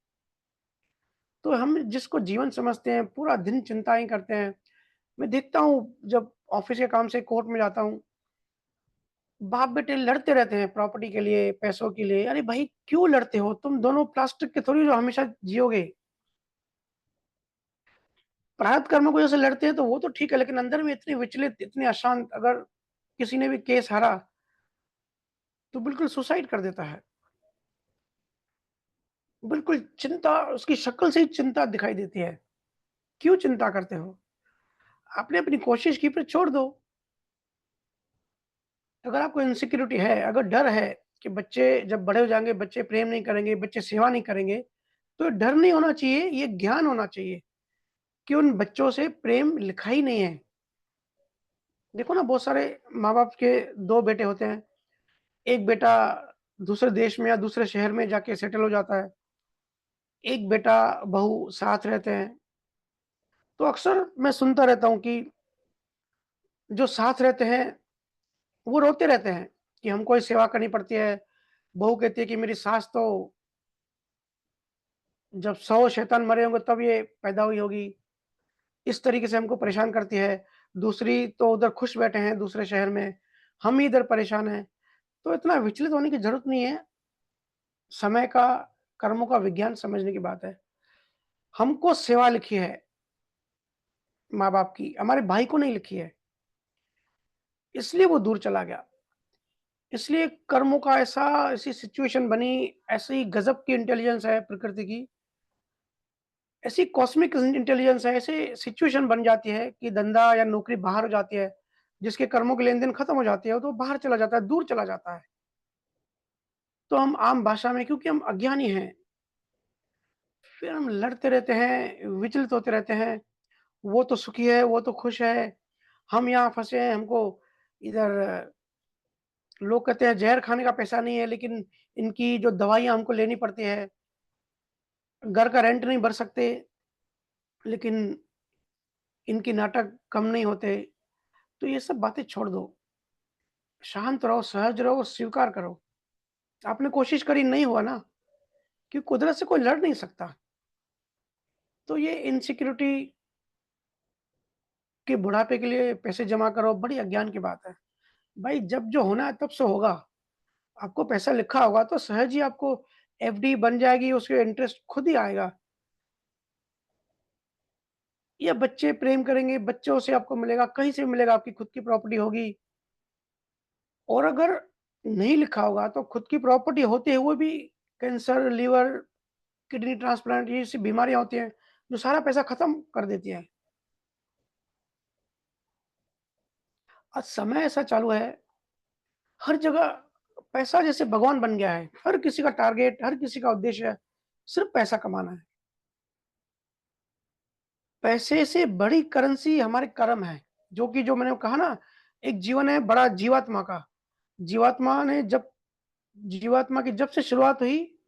तो हम जिसको जीवन समझते हैं, पूरा दिन चिंताएँ करते हैं। मैं देखता हूँ जब ऑफ़िस के काम से कोर्ट में जाता हूँ, बाप-बेटे लड़ते रहते हैं प्रॉपर्टी के लिए, पैसों के लिए। अरे भाई क्यों लड़ते हो? तुम दोनों प्लास्टिक के थोड़ी जो हमेशा जियोगे। प्रारब्ध कर्मों की वजह से लड़ते हैं तो वो तो ठीक है, लेकिन अंदर में इतने विचलित, इतने अशांत, अगर किसी ने भी केस हारा, तो बिल्कुल सुसाइड कर देता है। बिल्कुल चिंता उसकी शक्ल से ही चिंता दिखाई देती है। क्यों चिंता करते हो? आपने अपनी कोशिश की फिर छोड़ दो। अगर आपको इनसिक्योरिटी है, अगर डर है कि बच्चे जब बड़े हो जाएँगे, बच्चे प्रेम नहीं करेंगे, बच्चे सेवा नहीं करेंगे, तो डर नहीं होना चाहिए, ये ज्ञान होना चाहिए कि उन बच्चों से प्रेम लिखा ही नहीं है। देखो ना बहुत सारे माँ-बाप के 2 बेटे होते हैं। एक बेटा दूसरे देश में या दूसरे शहर में जाके सेटल हो जाता है। एक बेटा-बहू साथ रहते हैं। तो अक्सर मैं सुनता रहता हूँ कि जो साथ रहते हैं, वो रोते रहते हैं कि हमको ही सेवा करनी पड़ती है। बहू कहती है कि मेरी सास तो जब 100 शैतान मरे होंगे तब ये पैदा हुई होगी। इस तरीके से हमको परेशान करती है। दूसरी तो उधर खुश बैठे हैं दूसरे शहर में, हम ही इधर परेशान हैं। तो इतना विचलित होने की ज़रूरत नहीं है। समय का, कर्मों का विज्ञान समझने की बात है। हमको सेवा लिखी है माँ-बाप की, हमारे भाई को नहीं लिखी है। इसलिए वो दूर चला गया। इसलिए कर्मों का ऐसी सिचुएशन बनी, ऐसी गज़ब की इंटेलिजेंस है प्रकृति की, ऐसी कॉस्मिक इंटेलिजेंस है, ऐसी सिचुएशन बन जाती है कि धंधा या नौकरी बाहर हो जाती है, जिसके कर्मों की लेन-देन खत्म हो जाती है, तो बाहर चला जाता है, दूर चला जाता है। तो हम आम भाषा में क्योंकि हम अज्ञानी हैं, फिर हम लड़ते रहते हैं, विचलित होते रहते हैं, वो तो सुखी है, वो तो खुश है, हम यहाँ फँसे हैं, हमको इधर लोग कहते हैं ज़हर खाने का पैसा नहीं है, लेकिन इनकी जो दवाइयाँ हमको लेनी पड़ती है, घर का रेंट नहीं भर सकते, लेकिन इनके नाटक कम नहीं होते। तो ये सब बातें छोड़ दो, शांत रहो, सहज रहो, स्वीकार करो। आपने कोशिश करी, नहीं हुआ ना, कि कुदरत से कोई लड़ नहीं सकता। तो ये इनसिक्योरिटी के बुढ़ापे के लिए पैसे जमा करो, बड़ी अज्ञान की बात है। भाई जब जो होना है तब से होगा। आपको पैसा लिखा होगा तो सहज ही आपको एफडी बन जाएगी, उसके इंटरेस्ट खुद ही आएगा। या बच्चे प्रेम करेंगे, बच्चों से आपको मिलेगा, कहीं से भी मिलेगा, आपकी खुद की प्रॉपर्टी होगी। और अगर नहीं लिखा होगा तो खुद की प्रॉपर्टी होते हुए भी कैंसर, लिवर, किडनी ट्रांसप्लांट ये सी बीमारियाँ होती हैं, जो सारा पैसा खत्म कर देती हैं। आज समय ऐसा चालू है, हर जगह पैसा जैसे भगवान बन गया है। हर किसी का टारगेट, हर किसी का उद्देश्य है, सिर्फ पैसा कमाना है। पैसे से बड़ी करेंसी हमारे कर्म है, जो मैंने कहा ना, एक जीवन है बड़ा जीवात्मा का। जीवात्मा ने जब जीवात्मा की जब से शुरुआत हुई,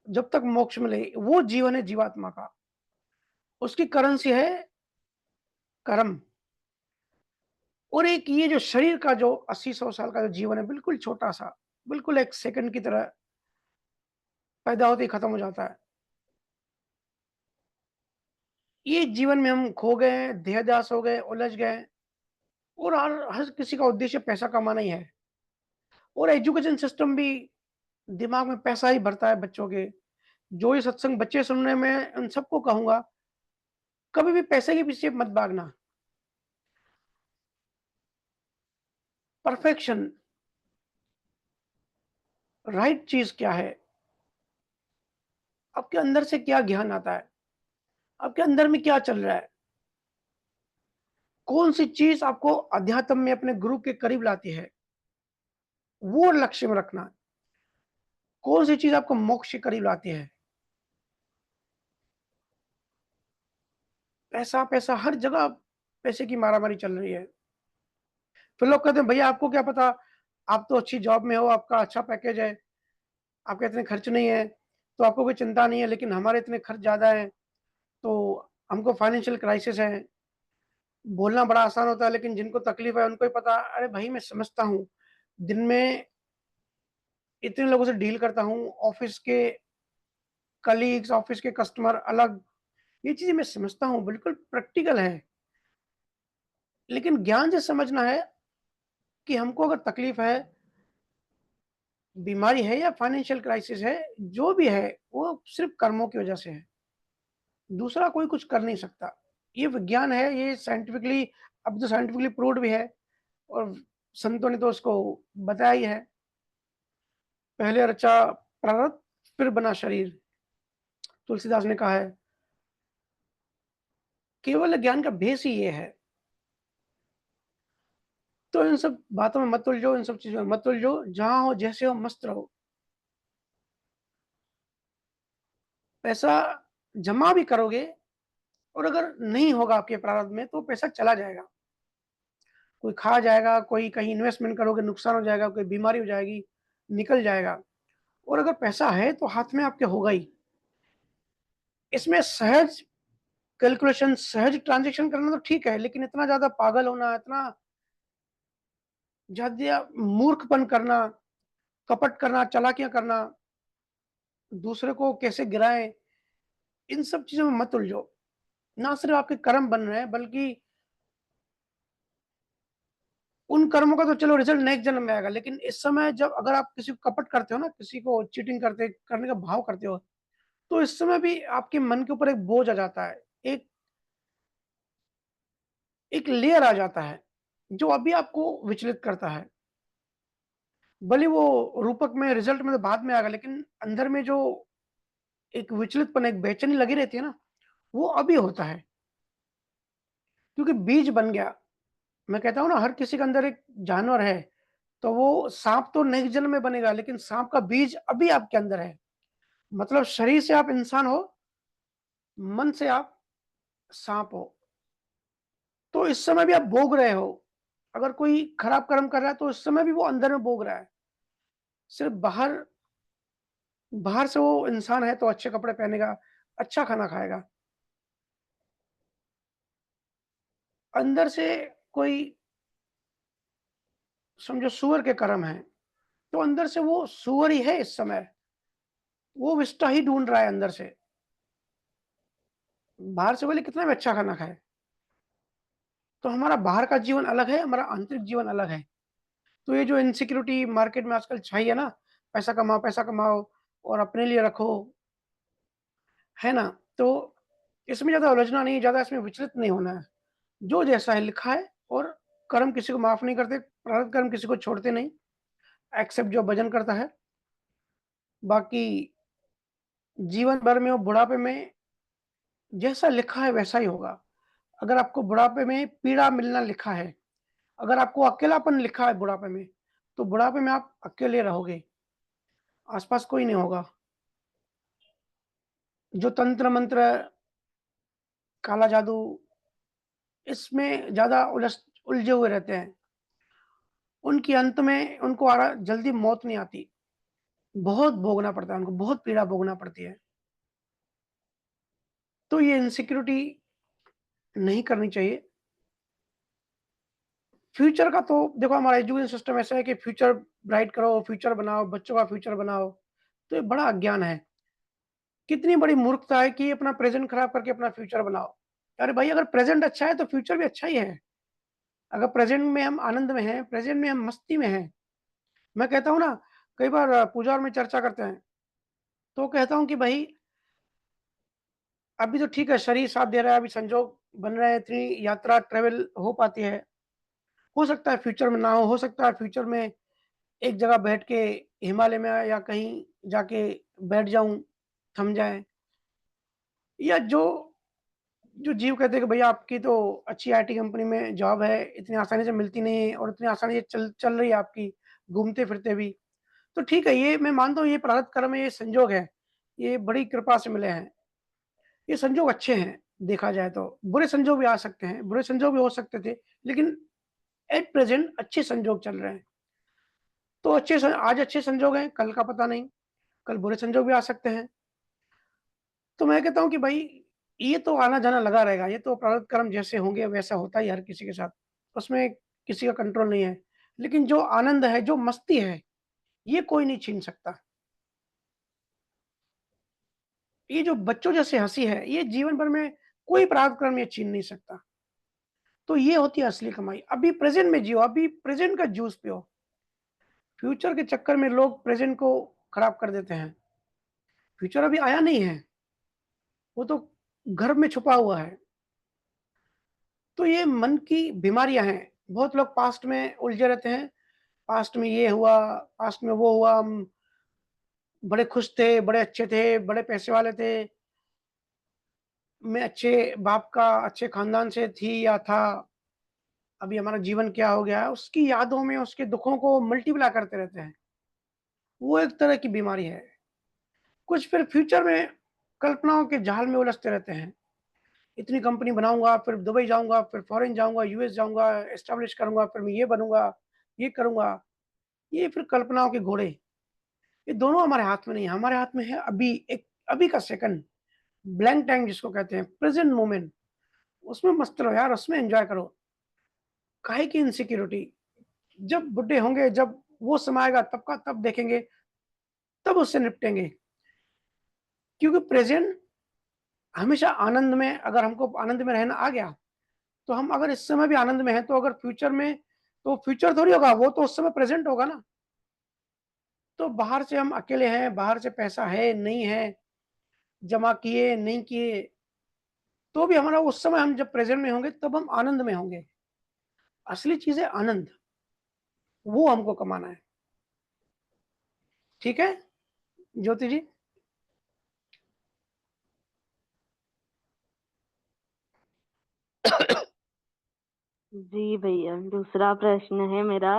जब तक मोक्ष मिले, वो जीवन है जीवात्मा का। उसकी करेंसी है कर्म। और एक ये जो शरीर का जो 80-100 साल का जो जीवन है, बिल्कुल छोटा-सा, बिल्कुल एक सेकंड की तरह पैदा होते ही खत्म हो जाता है। ये जीवन में हम खो गए हैं, देहदास हो गए, उलझ गए। और हर हर किसी का उद्देश्य पैसा कमाना ही है। और एजुकेशन सिस्टम भी दिमाग में पैसा ही भरता है बच्चों के। जो ये सत्संग बच्चे सुन रहे, मैं उन सबको कहूँगा, कभी भी पैसे के पीछे मत भागना। परफेक्शन, राइट चीज़ क्या है? आपके अंदर से क्या ज्ञान आता है? आपके अंदर में क्या चल रहा है? कौन-सी चीज़ आपको अध्यात्म में अपने गुरु के करीब लाती है? वो लक्ष्य में रखना। कौन-सी चीज़ आपको मोक्ष के करीब लाती है? पैसा, पैसा हर जगह पैसे की मारामारी चल रही है। फिर लोग कहते हैं भैया आपको क्या पता, आप तो अच्छी जॉब में हो, आपका अच्छा पैकेज है, आपके इतने खर्च नहीं है, तो आपको कोई चिंता नहीं है, लेकिन हमारे इतने खर्च ज़्यादा हैं, तो हमको फाइनेंशियल क्राइसिस है। बोलना बड़ा आसान होता है, लेकिन जिनको तकलीफ है उनको ही पता। अरे भाई मैं समझता हूँ, दिन में इतने लोगों से डील करता हूँ, ऑफ़िस के कलीग्स, ऑफ़िस के कस्टमर अलग, ये चीज़ें मैं समझता हूँ, बिल्कुल प्रैक्टिकल है। लेकिन ज्ञान से समझना है कि हमको अगर तकलीफ है, बीमारी है या फाइनेंशियल क्राइसिस है, जो भी है, वो सिर्फ़ कर्मों की वजह से है। दूसरा कोई कुछ कर नहीं सकता। ये विज्ञान है, ये साइंटिफिकली, अब तो साइंटिफिकली प्रूव्ड भी है। और संतों ने तो उसको बताया ही है। पहले रचा प्रारब्ध, फिर बना शरीर, तुलसीदास ने कहा है। केवल ज्ञान का भेष ही ये है। तो इन सब बातों में मत उलझो, इन सब चीज़ों में मत उलझो, जहाँ हो, जैसे हो, मस्त रहो। पैसा जमा भी करोगे और अगर नहीं होगा आपके प्रारब्ध में, तो पैसा चला जाएगा। कोई खा जाएगा, कोई कहीं इन्वेस्टमेंट करोगे, नुकसान हो जाएगा, कोई बीमारी हो जाएगी, निकल जाएगा। और अगर पैसा है तो हाथ में आपके होगा ही। इसमें सहज कैलकुलेशन, सहज ट्रांज़ैक्शन करना तो ठीक है, लेकिन इतना ज़्यादा पागल होना, इतना ज़्यादा मूर्खपन करना, कपट करना, चालाकियाँ करना, दूसरे को कैसे गिराएँ, इन सब चीज़ों में मत उलझो। ना सिर्फ़ आपके कर्म बन रहे हैं, बल्कि उन कर्मों का तो चलो रिज़ल्ट नेक्स्ट जन्म में आएगा, लेकिन इस समय जब अगर आप किसी को कपट करते हो ना, किसी को चीटिंग करने का भाव करते हो, तो इस समय भी आपके मन के ऊपर एक बोझ आ जाता है। एक एक लेयर आ जाता है, जो अभी आपको विचलित करता है। भले वो रूपक में, रिज़ल्ट में तो बाद में आएगा, लेकिन अंदर में जो एक विचलितपन, एक बेचैनी लगी रहती है ना, वो अभी होता है। क्योंकि बीज बन गया। मैं कहता हूँ ना, हर किसी के अंदर एक जानवर है, तो वो साँप तो नेक्स्ट जन्म में बनेगा, लेकिन साँप का बीज अभी आपके अंदर है। मतलब शरीर से आप इंसान हो, मन से आप साँप हो। तो इस समय भी आप भोग रहे हो। अगर कोई खराब कर्म कर रहा है तो उस समय भी वो अंदर में भोग रहा है। सिर्फ बाहर बाहर से वो इंसान है तो अच्छे कपड़े पहनेगा, अच्छा खाना खाएगा। अंदर से कोई समझो सूअर के कर्म हैं, तो अंदर से वो सूअर ही है इस समय। वो विष्ठा ही ढूँढ रहा है अंदर से। बाहर से भले कितना भी अच्छा खाना खाए। तो हमारा बाहर का जीवन अलग है, हमारा आंतरिक जीवन अलग है। तो ये जो इनसिक्योरिटी मार्केट में आजकल छाई है ना, पैसा कमाओ और अपने लिए रखो, है ना? तो इसमें ज़्यादा उलझना नहीं है, ज़्यादा इसमें विचलित नहीं होना है। जो जैसा है लिखा है और कर्म किसी को माफ़ नहीं करते, प्रारब्ध कर्म किसी को छोड़ते नहीं, एक्सेप्ट जो भजन करता है। बाकी जीवन भर में और बुढ़ापे में जैसा लिखा है वैसा ही होगा। अगर आपको बुढ़ापे में पीड़ा मिलना लिखा है, अगर आपको अकेलापन लिखा है बुढ़ापे में, तो बुढ़ापे में आप अकेले रहोगे, आस-पास कोई नहीं होगा। जो तंत्र-मंत्र, काला जादू इसमें ज़्यादा उलझे हुए रहते हैं, उनकी अंत में उनको जल्दी मौत नहीं आती, बहुत भोगना पड़ता है उनको, बहुत पीड़ा भोगना पड़ती है। तो ये इनसिक्योरिटी नहीं करनी चाहिए। फ्यूचर का तो देखो हमारा एजुकेशन सिस्टम ऐसा है कि फ्यूचर ब्राइट करो, फ्यूचर बनाओ, बच्चों का फ्यूचर बनाओ, तो ये बड़ा अज्ञान है। कितनी बड़ी मूर्खता है कि अपना प्रेज़ेंट खराब करके अपना फ्यूचर बनाओ। अरे भाई अगर प्रेज़ेंट अच्छा है तो फ्यूचर भी अच्छा ही है। अगर प्रेज़ेंट में हम आनंद में हैं, प्रेज़ेंट में हम मस्ती में हैं, मैं कहता हूँ ना, कई बार पूजा और में चर्चा करते हैं, तो कहता हूँ कि भई अभी तो ठीक है, शरीर साथ दे रहा है, अभी संजोग बन रहे हैं, इतनी यात्रा ट्रैवल हो पाती है। हो सकता है फ्यूचर में ना हो सकता है फ्यूचर में एक जगह बैठ के हिमालय में या कहीं जाके बैठ जाऊँ, थम जाए या जो जो जीव कहते हैं कि भैया आपकी तो अच्छी आईटी कंपनी में जॉब है, इतनी आसानी से मिलती नहीं है और इतनी आसानी से चल चल रही है आपकी, घूमते-फिरते भी। तो ठीक है, ये मैं मानता हूँ ये प्रारब्ध कर्म है, ये संजोग है, ये बड़ी कृपा से मिले हैं। ये संजोग अच्छे हैं, देखा जाए तो। बुरे संजोग भी आ सकते हैं, बुरे संजोग भी हो सकते थे, लेकिन एट प्रेज़ेंट अच्छे संजोग चल रहे हैं। तो आज अच्छे संजोग हैं, कल का पता नहीं, कल बुरे संजोग भी आ सकते हैं। तो मैं कहता हूँ कि भई ये तो आना-जाना लगा रहेगा, ये तो प्रारब्ध कर्म जैसे होंगे वैसा होता ही है हर किसी के साथ, उसमें किसी का कंट्रोल नहीं है। लेकिन जो आनंद है, जो मस्ती है, ये कोई नहीं छीन सकता। ये जो बच्चों जैसे हँसी है, ये जीवन भर में कोई प्रारब्ध कर्म ये छीन नहीं सकता। तो ये होती है असली कमाई। अभी प्रेज़ेंट में जियो, अभी प्रेज़ेंट का जूस पियो। फ्यूचर के चक्कर में लोग प्रेज़ेंट को खराब कर देते हैं। फ्यूचर अभी आया नहीं है, वो तो गर्भ में छुपा हुआ है। तो ये मन की बीमारियाँ हैं। बहुत लोग पास्ट में उलझे रहते हैं, पास्ट में ये हुआ, पास्ट में वो हुआ, हम बड़े खुश थे, बड़े अच्छे थे, बड़े पैसे वाले थे, मैं अच्छे बाप का अच्छे खानदान से थी या था, अभी हमारा जीवन क्या हो गया है, उसकी यादों में उसके दुखों को मल्टीप्लाई करते रहते हैं। वो एक तरह की बीमारी है। कुछ फिर फ्यूचर में कल्पनाओं के जाल में उलझते रहते हैं। इतनी कंपनी बनाऊँगा, फिर दुबई जाऊँगा, फिर फॉरेन जाऊँगा, यूएस जाऊँगा, एस्टेब्लिश करूँगा, फिर मैं ये बनूँगा, ये करूँगा। ये फिर कल्पनाओं के घोड़े। ये दोनों हमारे हाथ में नहीं है, हमारे हाथ में है अभी एक अभी का सेकंड, ब्लैंक टाइम जिसको कहते हैं, प्रेज़ेंट मोमेंट। उसमें मस्त रहो यार, उसमें एन्जॉय करो। काहे की इनसिक्योरिटी? जब बुड्ढे होंगे, जब वो समय आएगा तब का तब देखेंगे, तब उससे निपटेंगे। क्योंकि प्रेज़ेंट हमेशा आनंद में अगर हमको आनंद में रहना आ गया, तो हम अगर इस समय भी आनंद में हैं, तो अगर फ्यूचर में तो फ्यूचर थोड़ी होगा, वो तो उस समय प्रेज़ेंट होगा ना। तो बाहर से हम अकेले हैं, बाहर से पैसा है, नहीं है, जमा किए, नहीं किए, तो भी हमारा उस समय हम जब प्रेज़ेंट में होंगे, तब हम आनंद में होंगे। असली चीज़ है आनंद, वो हमको कमाना है। ठीक है, ज्योति जी? जी भैया, दूसरा प्रश्न है मेरा,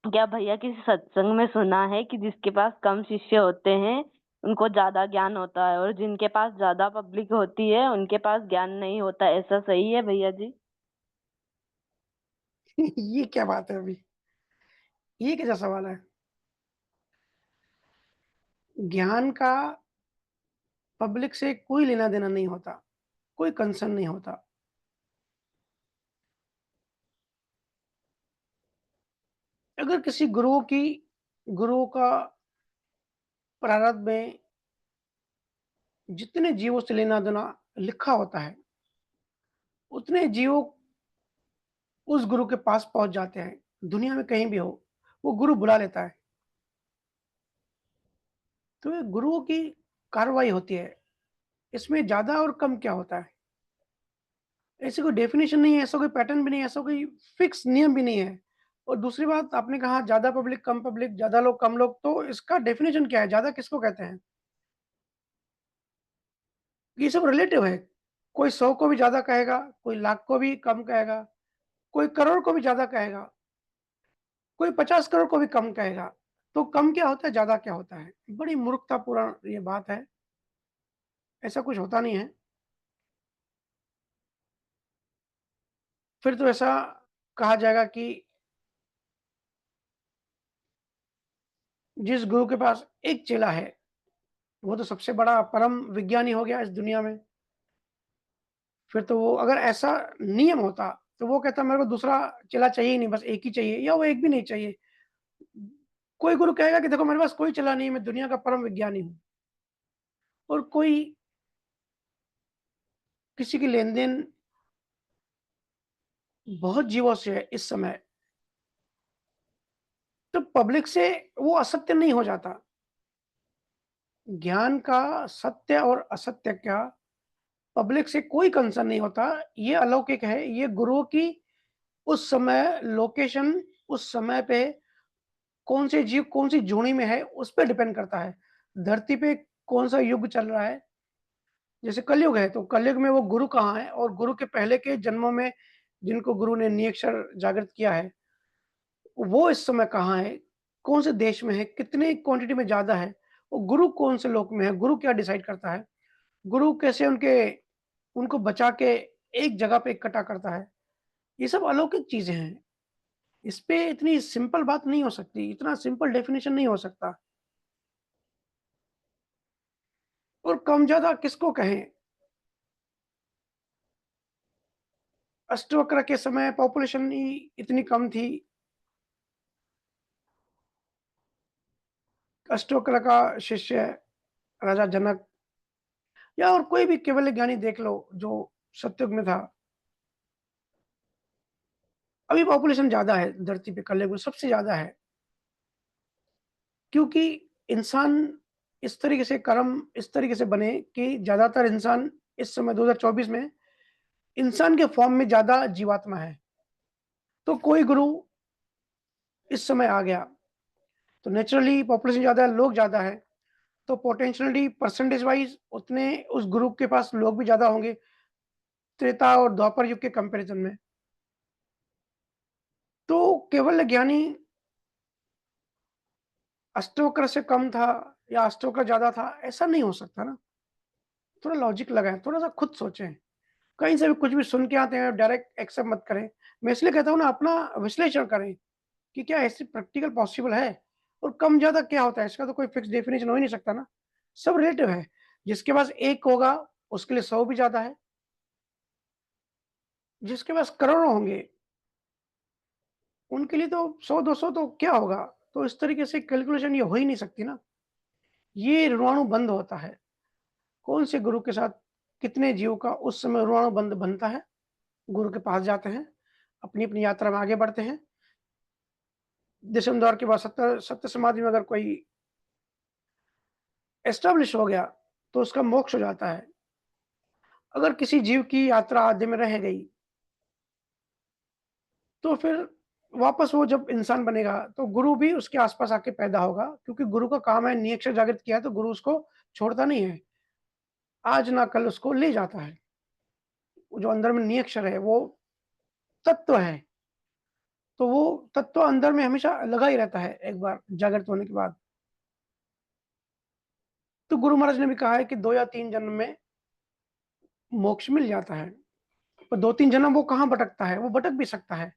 क्या भैया किसी सत्संग में सुना है कि जिसके पास कम शिष्य होते हैं उनको ज्यादा ज्ञान होता है और जिनके पास ज्यादा पब्लिक होती है उनके पास ज्ञान नहीं होता, ऐसा सही है भैया जी? ये क्या बात है अभी? ये कैसा सवाल है? ज्ञान का पब्लिक से कोई लेना-देना नहीं होता, कोई कंसर्न नहीं होता। अगर किसी गुरु का प्रारब्ध में जितने जीवों से लेना-देना लिखा होता है, उतने जीव उस गुरु के पास पहुँच जाते हैं, दुनिया में कहीं भी हो, वो गुरु बुला लेता है। तो ये गुरुओं की कार्रवाई होती है, इसमें ज़्यादा और कम क्या होता है? ऐसी कोई डेफ़िनिशन नहीं है, ऐसा कोई पैटर्न भी नहीं है, ऐसा कोई फ़िक्स नियम भी नहीं है। और दूसरी बात आपने कहा ज़्यादा पब्लिक, ज़्यादा लोग, कम लोग, तो इसका डेफ़िनिशन क्या है? ज़्यादा किसको कहते हैं? ये सब रिलेटिव है। कोई 100 को भी ज़्यादा कहेगा, कोई लाख को भी कम कहेगा, कोई करोड़ को भी ज़्यादा कहेगा, कोई 50 करोड़ को भी कम कहेगा। तो कम क्या होता है, ज़्यादा क्या होता है? बड़ी मूर्खतापूर्ण ये बात है, ऐसा कुछ होता नहीं है। फिर तो ऐसा कहा जाएगा कि जिस गुरु के पास एक चेला है, वो तो सबसे बड़ा परम विज्ञानी हो गया इस दुनिया में। फिर तो वो अगर ऐसा नियम होता, तो वो कहता मेरे को दूसरा चेला चाहिए ही नहीं, बस एक ही चाहिए या वो एक भी नहीं चाहिए। कोई गुरु कहेगा कि देखो मेरे पास कोई चेला नहीं है, मैं दुनिया का परम विज्ञानी हूँ। और कोई किसी की लेन-देन बहुत जीवों से है इस समय, तो पब्लिक से वो असत्य नहीं हो जाता। ज्ञान का सत्य और असत्य क्या, पब्लिक से कोई कंसर्न नहीं होता। ये अलौकिक है, ये गुरुओं की उस समय लोकेशन, उस समय पे कौन से जीव कौन सी जूनी में है, उस पे डिपेंड करता है। धरती पे कौन-सा युग चल रहा है, जैसे कलयुग है, तो कलयुग में वो गुरु कहाँ है और गुरु के पहले के जन्मों में जिनको गुरु ने नियक्षर जागृत किया है, वो इस समय कहाँ है, कौन से देश में है, कितने क्वांटिटी में ज़्यादा है, वो गुरु कौन से लोक में है, गुरु क्या डिसाइड करता है, गुरु कैसे उनको बचा के एक जगह पे इकट्ठा करता है। ये सब अलौकिक चीज़ें हैं। इस पे इतनी सिंपल बात नहीं हो सकती, इतना सिंपल डेफिनिशन नहीं हो सकता। और कम-ज़्यादा किसको कहें? अष्टवक्र के समय पॉपुलेशन ही इतनी कम थी। अष्टवक्र का शिष्य राजा जनक या और कोई भी केवल ज्ञानी देख लो जो सतयुग में था। अभी पॉपुलेशन ज़्यादा है धरती पे, कलयुग में सबसे ज़्यादा है। क्योंकि इंसान इस तरीके से बने कि ज़्यादातर इंसान इस समय 2024 में इंसान के फॉर्म में ज़्यादा जीवात्मा है। तो कोई गुरु इस समय आ गया, तो नेचुरली पॉपुलेशन ज़्यादा है, लोग ज़्यादा है, तो पोटेंशियली परसेंटेज वाइज़ उतने उस गुरु के पास लोग भी ज़्यादा होंगे, त्रेता और द्वापर युग के कंपैरिज़न में। तो केवल ज्ञानी अष्टवक्र से कम था या अष्टवक्र ज़्यादा था, ऐसा नहीं हो सकता ना। थोड़ा लॉजिक लगाएँ, थोड़ा-सा खुद सोचें। कहीं से भी कुछ भी सुन के आते हैं, डायरेक्ट एक्सेप्ट मत करें। मैं इसलिए कहता हूँ ना, अपना विश्लेषण करें कि क्या ऐसे प्रैक्टिकल पॉसिबल है? और कम-ज़्यादा क्या होता है? इसका तो कोई फिक्स डेफिनिशन हो ही नहीं सकता ना। सब रिलेटिव है। जिसके पास 1 होगा, उसके लिए 100 भी ज़्यादा है। जिसके पास करोड़ों होंगे, उनके लिए तो 100-200 तो क्या होगा? तो इस तरीके से कैलकुलेशन ये हो ही नहीं सकती ना। ये ऋणानुबंध होता है। कौन से गुरु के साथ कितने जीव का उस समय ऋणानुबंध बनता है, गुरु के पास जाते हैं, अपनी-अपनी यात्रा में आगे बढ़ते हैं। दशम द्वार के बाद सत्य समाधि में अगर कोई एस्टेब्लिश हो गया, तो उसका मोक्ष हो जाता है। अगर किसी जीव की यात्रा आधे में रह गई, तो फिर वापस वो जब इंसान बनेगा, तो गुरु भी उसके आस-पास आके पैदा होगा, क्योंकि गुरु का काम है नियक्षर जागृत किया है, तो गुरु उसको छोड़ता नहीं है। आज ना कल उसको ले जाता है। वो जो अंदर में नियक्षर है, वो तत्व है, तो वो तत्व अंदर में हमेशा लगा ही रहता है एक बार जागृत होने के बाद। तो गुरु महाराज ने भी कहा है कि 2 या 3 जन्म में मोक्ष मिल जाता है। पर 2-3 जन्म वो कहाँ भटकता है? वो भटक भी सकता है।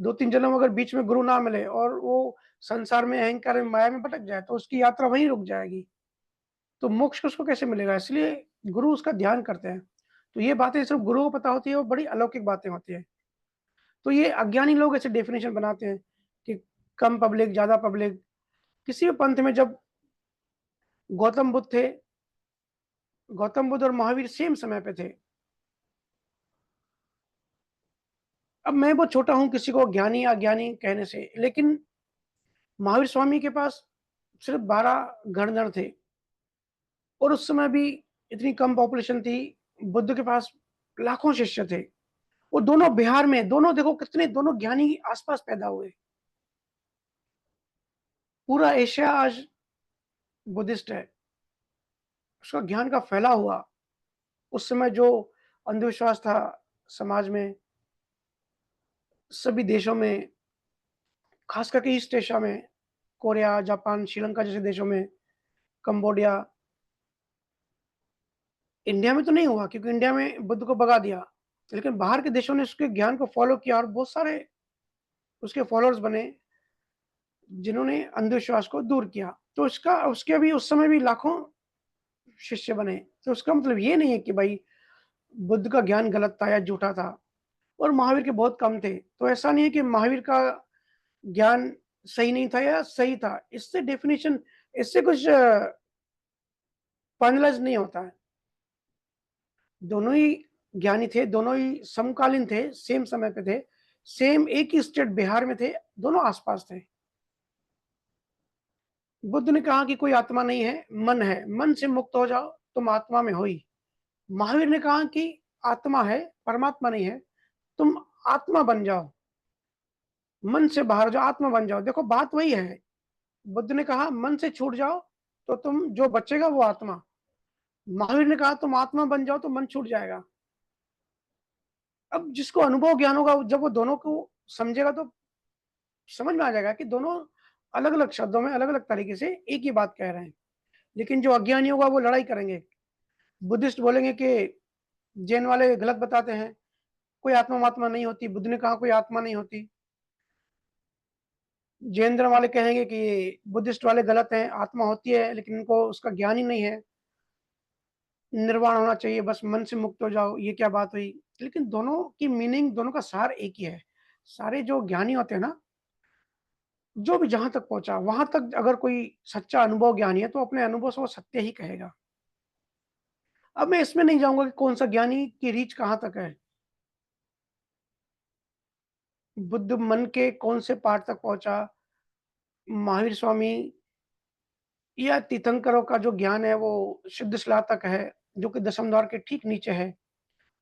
2-3 जन्म अगर बीच में गुरु ना मिले और वो संसार में, अहंकार में, माया में भटक जाए, तो उसकी यात्रा वहीं रुक जाएगी। तो मोक्ष उसको कैसे मिलेगा? इसलिए गुरु उसका ध्यान करते हैं। तो ये बातें सिर्फ़ गुरु को पता होती है, वो बड़ी अलौकिक बातें होती हैं। तो ये अज्ञानी लोग ऐसे डेफ़िनेशन बनाते हैं कि कम पब्लिक, ज़्यादा पब्लिक। किसी भी पंथ में जब गौतम बुद्ध थे, गौतम बुद्ध और महावीर सेम समय पे थे। अब मैं बहुत छोटा हूँ किसी को ज्ञानी या अज्ञानी कहने से, लेकिन महावीर स्वामी के पास सिर्फ़ 12 गणधर थे और उस समय भी इतनी कम पॉपुलेशन थी। बुद्ध के पास लाखों शिष्य थे। वो दोनों बिहार में, दोनों देखो कितने दोनों ज्ञानी आस-पास पैदा हुए। पूरा एशिया आज बुद्धिस्ट है। उसका ज्ञान का फैला हुआ। उस समय जो अंधविश्वास था समाज में, सभी देशों में, खास करके ईस्ट एशिया में, कोरिया, जापान, श्रीलंका जैसे देशों में, कंबोडिया। इंडिया में तो नहीं हुआ क्योंकि इंडिया में बुद्ध को भगा दिया। लेकिन बाहर के देशों ने उसके ज्ञान को फ़ॉलो किया और बहुत सारे उसके फ़ॉलोअर्स बने, जिन्होंने अंधविश्वास को दूर किया। तो उसके भी उस समय भी लाखों शिष्य बने। तो उसका मतलब ये नहीं है कि भाई बुद्ध का ज्ञान गलत था या झूठा था, और महावीर के बहुत कम थे। तो ऐसा नहीं है कि महावीर का ज्ञान सही नहीं था या सही था। इससे कुछ फाइनलाइज़ नहीं होता है। दोनों ही ज्ञानी थे, दोनों ही समकालीन थे, सेम समय पे थे, सेम एक ही स्टेट बिहार में थे, दोनों आस-पास थे। बुद्ध ने कहा कि कोई आत्मा नहीं है, मन है, मन से मुक्त हो जाओ, तुम आत्मा में हो ही। महावीर ने कहा कि आत्मा है, परमात्मा नहीं है, तुम आत्मा बन जाओ, मन से बाहर जाओ, आत्मा बन जाओ। देखो बात वही है। बुद्ध ने कहा मन से छूट जाओ, तो तुम जो बचेगा वो आत्मा। महावीर ने कहा तुम आत्मा बन जाओ तो मन छूट जाएगा। अब जिसको अनुभव ज्ञान होगा, जब वो दोनों को समझेगा तो समझ में आ जाएगा कि दोनों अलग-अलग शब्दों में, अलग-अलग तरीके से एक ही बात कह रहे हैं। लेकिन जो अज्ञानी होगा वो लड़ाई करेंगे। बुद्धिस्ट बोलेंगे कि जैन वाले गलत बताते हैं, कोई आत्मा-वात्मा नहीं होती, बुद्ध ने कहा कोई आत्मा नहीं होती। जैन धर्म वाले कहेंगे कि बुद्धिस्ट वाले गलत हैं, आत्मा होती है लेकिन इनको उसका ज्ञान ही नहीं है। निर्वाण होना चाहिए, बस मन से मुक्त हो जाओ, ये क्या बात हुई? लेकिन दोनों की मीनिंग, दोनों का सार एक ही है। सारे जो ज्ञानी होते हैं ना, जो भी जहाँ तक पहुँचा, वहाँ तक अगर कोई सच्चा अनुभव ज्ञानी है, तो अपने अनुभव से वो सत्य ही कहेगा। अब मैं इसमें नहीं जाऊँगा कि कौन-सा ज्ञानी की रीच कहाँ तक है। बुद्ध मन के कौन से पार्ट तक पहुँचा, महावीर स्वामी या तीर्थंकरों का जो ज्ञान है, वो सिद्धशिला तक है, जो कि दसम द्वार के ठीक नीचे है।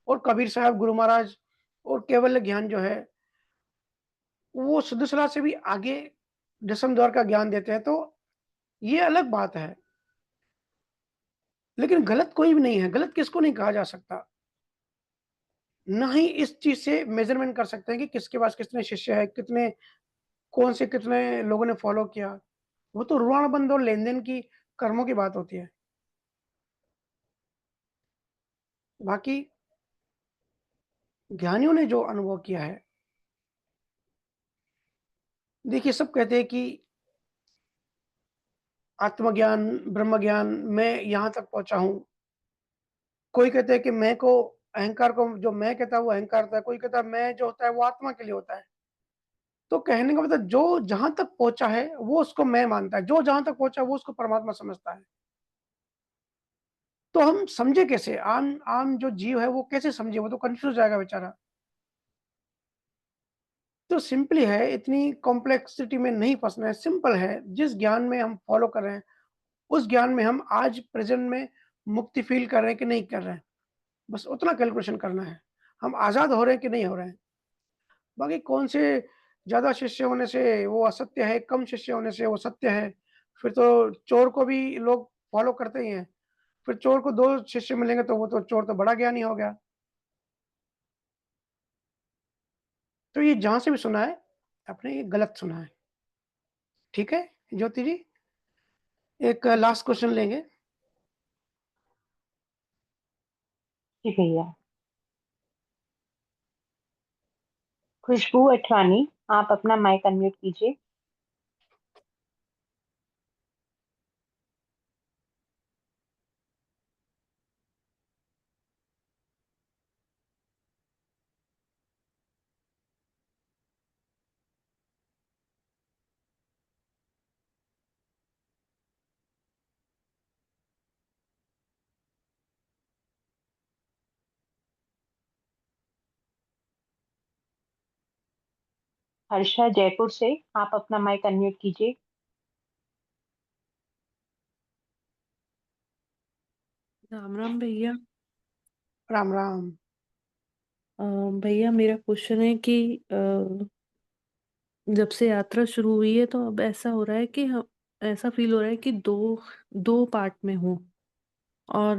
और कबीर साहब, गुरु महाराज और कैवल्य ज्ञान जो है, वो सिद्धशिला से भी आगे दसम द्वार का ज्ञान देते हैं, तो ये अलग बात है। लेकिन गलत कोई भी नहीं है, गलत किसको नहीं कहा जा सकता। ना ही इस चीज़ से मेज़रमेंट कर सकते हैं कि किसके पास कितने शिष्य हैं, कितने लोगों ने फ़ॉलो किया। वो तो ऋणानुबंध और लेन-देन की, कर्मों की बात होती है। बाकी ज्ञानियों ने जो अनुभव किया है, देखिए सब कहते हैं कि आत्मज्ञान, ब्रह्म ज्ञान, मैं यहाँ तक पहुँचा हूँ। कोई कहते हैं कि मैं को, अहंकार को, जो मैं कहता है वो अहंकार होता है, कोई कहता है मैं जो होता है वो आत्मा के लिए होता है। तो कहने का मतलब जो जहाँ तक पहुँचा है वो उसको मैं मानता है, जो जहाँ तक पहुँचा है वो उसको परमात्मा समझता है। तो हम समझे कैसे? आम आम जो जीव है वो कैसे समझे? वो तो कन्फ्यूज़ हो जाएगा बेचारा। तो सिंपली है, इतनी कॉम्प्लेक्सिटी में नहीं फँसना है, सिंपल है। जिस ज्ञान में हम फ़ॉलो कर रहे हैं, उस ज्ञान में हम आज प्रेज़ेंट में मुक्ति फ़ील कर रहे हैं कि नहीं कर रहे हैं, बस उतना कैलकुलेशन करना है। हम आज़ाद हो रहे हैं कि नहीं हो रहे हैं। बाकी कौन से ज़्यादा शिष्य होने से वो असत्य है, कम शिष्य होने से वो सत्य है। फिर तो चोर को भी लोग फ़ॉलो करते ही हैं। फिर चोर को 2 शिष्य मिलेंगे तो वो तो चोर तो बड़ा ज्ञानी हो गया। तो ये जहाँ से भी सुना है, आपने ये गलत सुना है। ठीक है, ज्योति जी? एक लास्ट क्वेश्चन लेंगे। जी भैया। खुशबू अठरानी, आप अपना माइक अनम्यूट कीजिए। हर्षा जयपुर से, आप अपना माइक अनम्यूट कीजिए। राम राम भैया। राम राम। अ, भैया मेरा क्वेश्चन है कि जब से यात्रा शुरू हुई है तो अब ऐसा हो रहा है कि हम ऐसा फील हो रहा है कि दो दो पार्ट में हूँ। और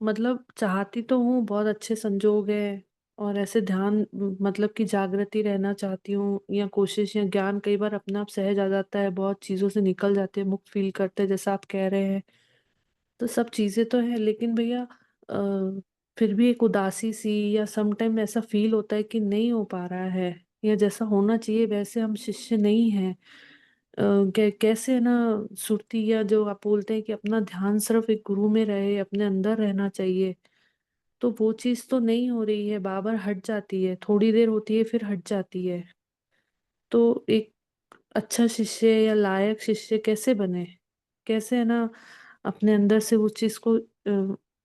मतलब चाहती तो हूँ, बहुत अच्छे संजोग है और ऐसे ध्यान मतलब कि जागृति रहना चाहती हूँ, या कोशिश या ज्ञान कई बार अपने आप सहज आ जाता है, बहुत चीजों से निकल जाते हैं, मुक्त फील करते हैं जैसा आप कह रहे हैं। तो सब चीजें तो है, लेकिन भैया फिर भी एक उदासी सी या सम टाइम ऐसा फील होता है कि नहीं हो पा रहा है, या जैसा होना चाहिए वैसे हम शिष्य नहीं हैं। कैसे ना सुरती, या जो आप बोलते हैं कि अपना ध्यान सिर्फ एक गुरु में रहे, अपने अंदर रहना चाहिए, तो वो चीज तो नहीं हो रही है, बार बार हट जाती है, थोड़ी देर होती है फिर हट जाती है। तो एक अच्छा शिष्य या लायक शिष्य कैसे बने, कैसे है ना अपने अंदर से वो चीज को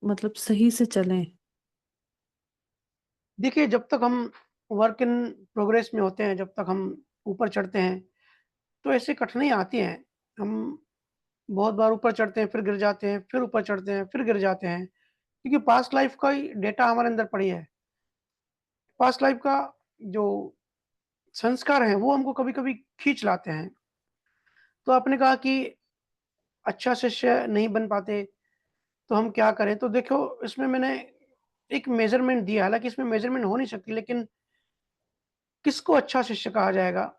मतलब सही से चलें। देखिए, जब तक हम वर्क इन प्रोग्रेस में होते हैं, जब तक हम ऊपर चढ़ते हैं, तो ऐसी कठिनाइयाँ आती हैं। हम बहुत बार ऊपर चढ़ते हैं, फिर गिर जाते हैं, फिर ऊपर चढ़ते हैं, फिर गिर जाते हैं, क्योंकि पास्ट लाइफ़ का ही डेटा हमारे अंदर पड़ी है। पास्ट लाइफ़ का जो संस्कार हैं, वो हमको कभी-कभी खींच लाते हैं। तो आपने कहा कि अच्छा शिष्य नहीं बन पाते, तो हम क्या करें? तो देखो, इसमें मैंने एक मेज़रमेंट दिया, हालाँकि इसमें मेज़रमेंट हो नहीं सकती, लेकिन किसको अच्छा शिष्य कहा जाएगा?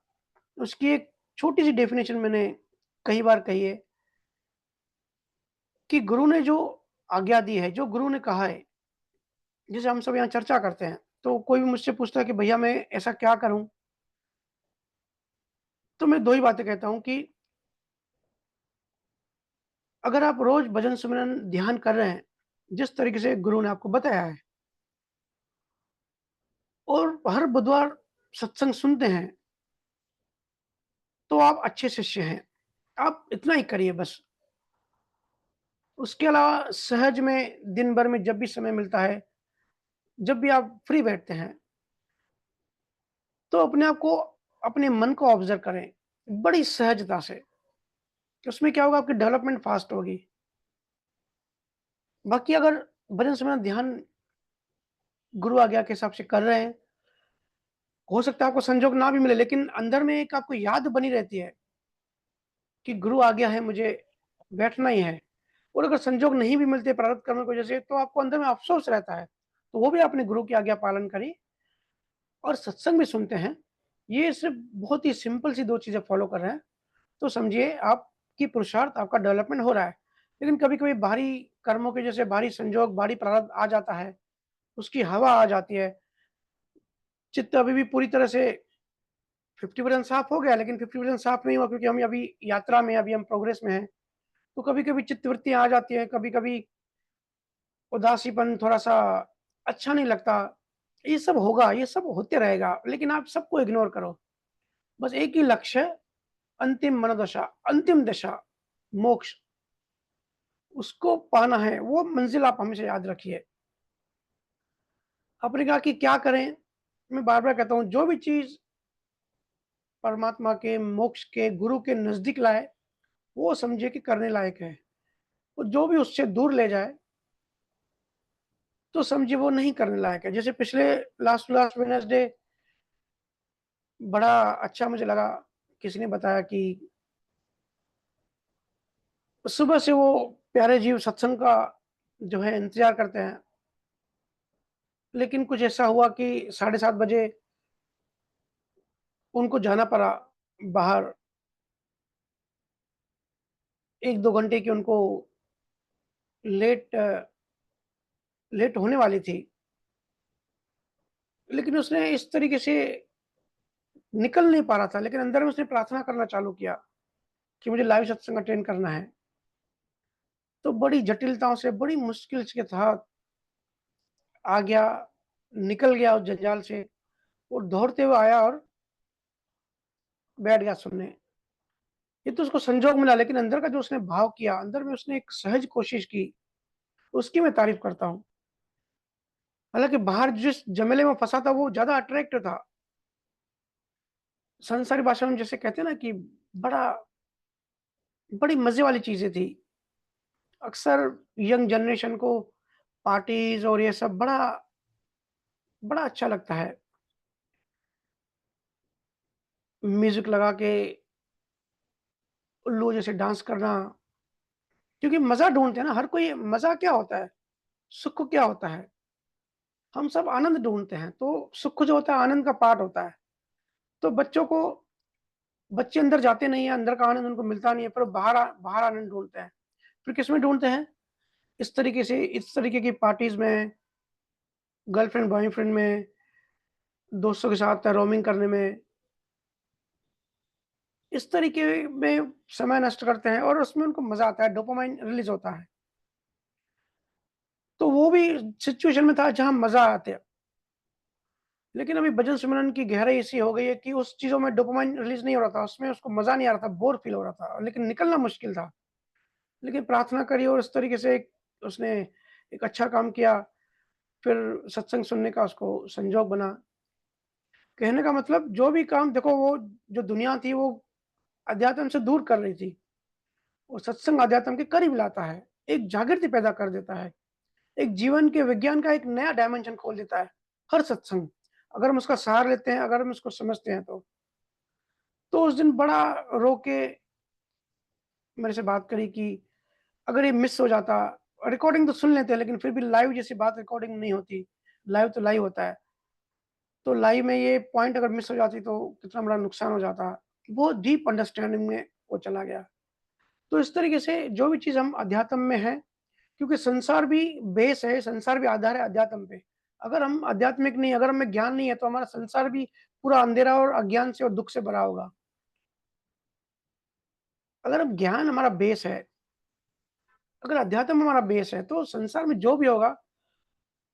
उसकी एक छोटी-सी डेफ़िनेशन मैंने कई बार कही है कि गुरु ने जो आज्ञा दी है, जो गुरु ने कहा है, जैसे हम सब यहाँ चर्चा करते हैं, तो कोई भी मुझसे पूछता है कि भैया मैं ऐसा क्या करूँ? तो मैं 2 ही बातें कहता हूँ कि अगर आप रोज़ भजन सिमरन ध्यान कर रहे हैं, जिस तरीके से गुरु ने आपको बताया है, और हर बुधवार सत्संग सुनते हैं, तो आप अच्छे शिष्य हैं। आप इतना ही करिए बस। उसके अलावा सहज में दिन भर में जब भी समय मिलता है, जब भी आप फ्री बैठते हैं, तो अपने आप को, अपने मन को ऑब्ज़र्व करें, बड़ी सहजता से। उसमें क्या होगा, आपकी डेवलपमेंट फ़ास्ट होगी। बाकी अगर भजन सिमरन ध्यान गुरु आज्ञा के हिसाब से कर रहे हैं, हो सकता है आपको संजोग ना भी मिले, लेकिन अंदर में एक आपको याद बनी रहती है कि गुरु आज्ञा है, मुझे बैठना ही है। और अगर संजोग नहीं भी मिलते प्रारब्ध कर्म की वजह से, तो आपको अंदर में अफ़सोस रहता है। तो वो भी अपने गुरु की आज्ञा पालन करिए और सत्संग भी सुनते हैं। ये सिर्फ़ बहुत ही सिंपल सी 2 चीज़ें फ़ॉलो कर रहे हैं, तो समझिए आपकी पुरुषार्थ, आपका डेवलपमेंट हो रहा है। लेकिन कभी-कभी भारी कर्मों के जैसे भारी संजोग, भारी प्रारब्ध आ जाता है, उसकी हवा आ जाती है। चित्त अभी भी पूरी तरह से 50% साफ़ हो गया, लेकिन 50% साफ़ नहीं हुआ, क्योंकि हम अभी यात्रा में, अभी हम प्रोग्रेस में हैं। तो कभी-कभी चित्तवृत्तियाँ आ जाती हैं, कभी-कभी उदासीपन, थोड़ा-सा अच्छा नहीं लगता। ये सब होगा, ये सब होते रहेगा, लेकिन आप सबको इग्नोर करो। बस एक ही लक्ष्य है, अंतिम मनोदशा, अंतिम दशा, मोक्ष, उसको पाना है, वो मंज़िल आप हमेशा याद रखिए। आपने कहा कि क्या करें? मैं बार-बार कहता हूँ, जो भी चीज़ परमात्मा के, मोक्ष के, गुरु के नज़दीक लाए, वो समझिए कि करने लायक है। और जो भी उससे दूर ले जाए, तो समझिए वो नहीं करने लायक है। जैसे पिछले लास्ट टू लास्ट वेडनेसडे बड़ा अच्छा मुझे लगा, किसी ने बताया कि सुबह से वो प्यारे जीव सत्संग का जो है इंतज़ार करते हैं, लेकिन कुछ ऐसा हुआ कि 7:30 बजे उनको जाना पड़ा बाहर। 1-2 घंटे की उनको लेट लेट होने वाली थी। लेकिन उसने इस तरीके से निकल नहीं पा रहा था, लेकिन अंदर में उसने प्रार्थना करना चालू किया कि मुझे लाइव सत्संग अटेंड करना है। तो बड़ी जटिलताओं से, बड़ी मुश्किल के साथ आ गया, निकल गया उस जंजाल से और दौड़ते हुए आया और बैठ गया सुनने। ये तो उसको संजोग मिला, लेकिन अंदर का जो उसने भाव किया, अंदर में उसने एक सहज कोशिश की, उसकी मैं तारीफ़ करता हूँ। हालाँकि बाहर जिस झमेले में फँसा था वो ज़्यादा अट्रैक्टिव था। संसारी भाषा में जैसे कहते हैं ना कि बड़ा बड़ी मज़े वाली चीज़ें थी। अक्सर यंग जनरेशन को पार्टीज़ और ये सब बड़ा बड़ा अच्छा लगता है। म्यूज़िक लगा के उल्लू जैसे डांस करना, क्योंकि मज़ा ढूँढते हैं ना, हर कोई मज़ा क्या होता है? सुख क्या होता है? हम सब आनंद ढूँढते हैं, तो सुख जो होता है आनंद का पार्ट होता है। तो बच्चे अंदर जाते नहीं हैं, अंदर का आनंद उनको मिलता नहीं है, पर बाहर आनंद ढूँढते हैं। फिर किसमें ढूँढते हैं? इस तरीके की पार्टीज़ में, गर्लफ्रेंड बॉयफ्रेंड में, दोस्तों के साथ रोमिंग करने में, इस तरीके में समय नष्ट करते हैं और उसमें उनको मज़ा आता है, डोपामाइन रिलीज़ होता है। तो वो भी सिचुएशन में था जहाँ मज़ा आते। लेकिन अभी भजन सिमरन की गहराई ऐसी हो गई है कि उस चीज़ों में डोपामाइन रिलीज़ नहीं हो रहा था, उसमें उसको मज़ा नहीं आ रहा था, बोर फ़ील हो रहा था, लेकिन निकलना मुश्किल था। लेकिन प्रार्थना करी और इस तरीके से उसने एक अच्छा काम किया, फिर सत्संग सुनने का उसको संजोग बना। कहने का मतलब जो भी काम देखो, वो जो दुनिया थी वो अध्यात्म से दूर कर रही थी और सत्संग अध्यात्म के करीब लाता है, एक जागृति पैदा कर देता है, एक जीवन के विज्ञान का एक नया डायमेंशन खोल देता है, हर सत्संग। अगर हम उसका सहारा लेते हैं, अगर हम इसको समझते हैं तो उस दिन बड़ा रो के मेरे से बात करी कि अगर ये मिस हो जाता, रिकॉर्डिंग तो सुन लेते हैं लेकिन फिर भी लाइव जैसी बात रिकॉर्डिंग नहीं होती, लाइव तो लाइव होता है। तो लाइव में ये पॉइंट अगर मिस हो जाती तो कितना बड़ा नुकसान हो जाता। वो डीप अंडरस्टैंडिंग में वो चला गया। तो इस तरीके से जो भी चीज़ हम अध्यात्म में है, क्योंकि संसार भी बेस है, संसार भी आधार है अध्यात्म पे। अगर हम आध्यात्मिक नहीं, अगर हमें ज्ञान नहीं है तो हमारा संसार भी पूरा अंधेरा और अज्ञान से और दुःख से भरा होगा। अगर हम ज्ञान हमारा बेस है, अगर अध्यात्म हमारा बेस है, तो संसार में जो भी होगा,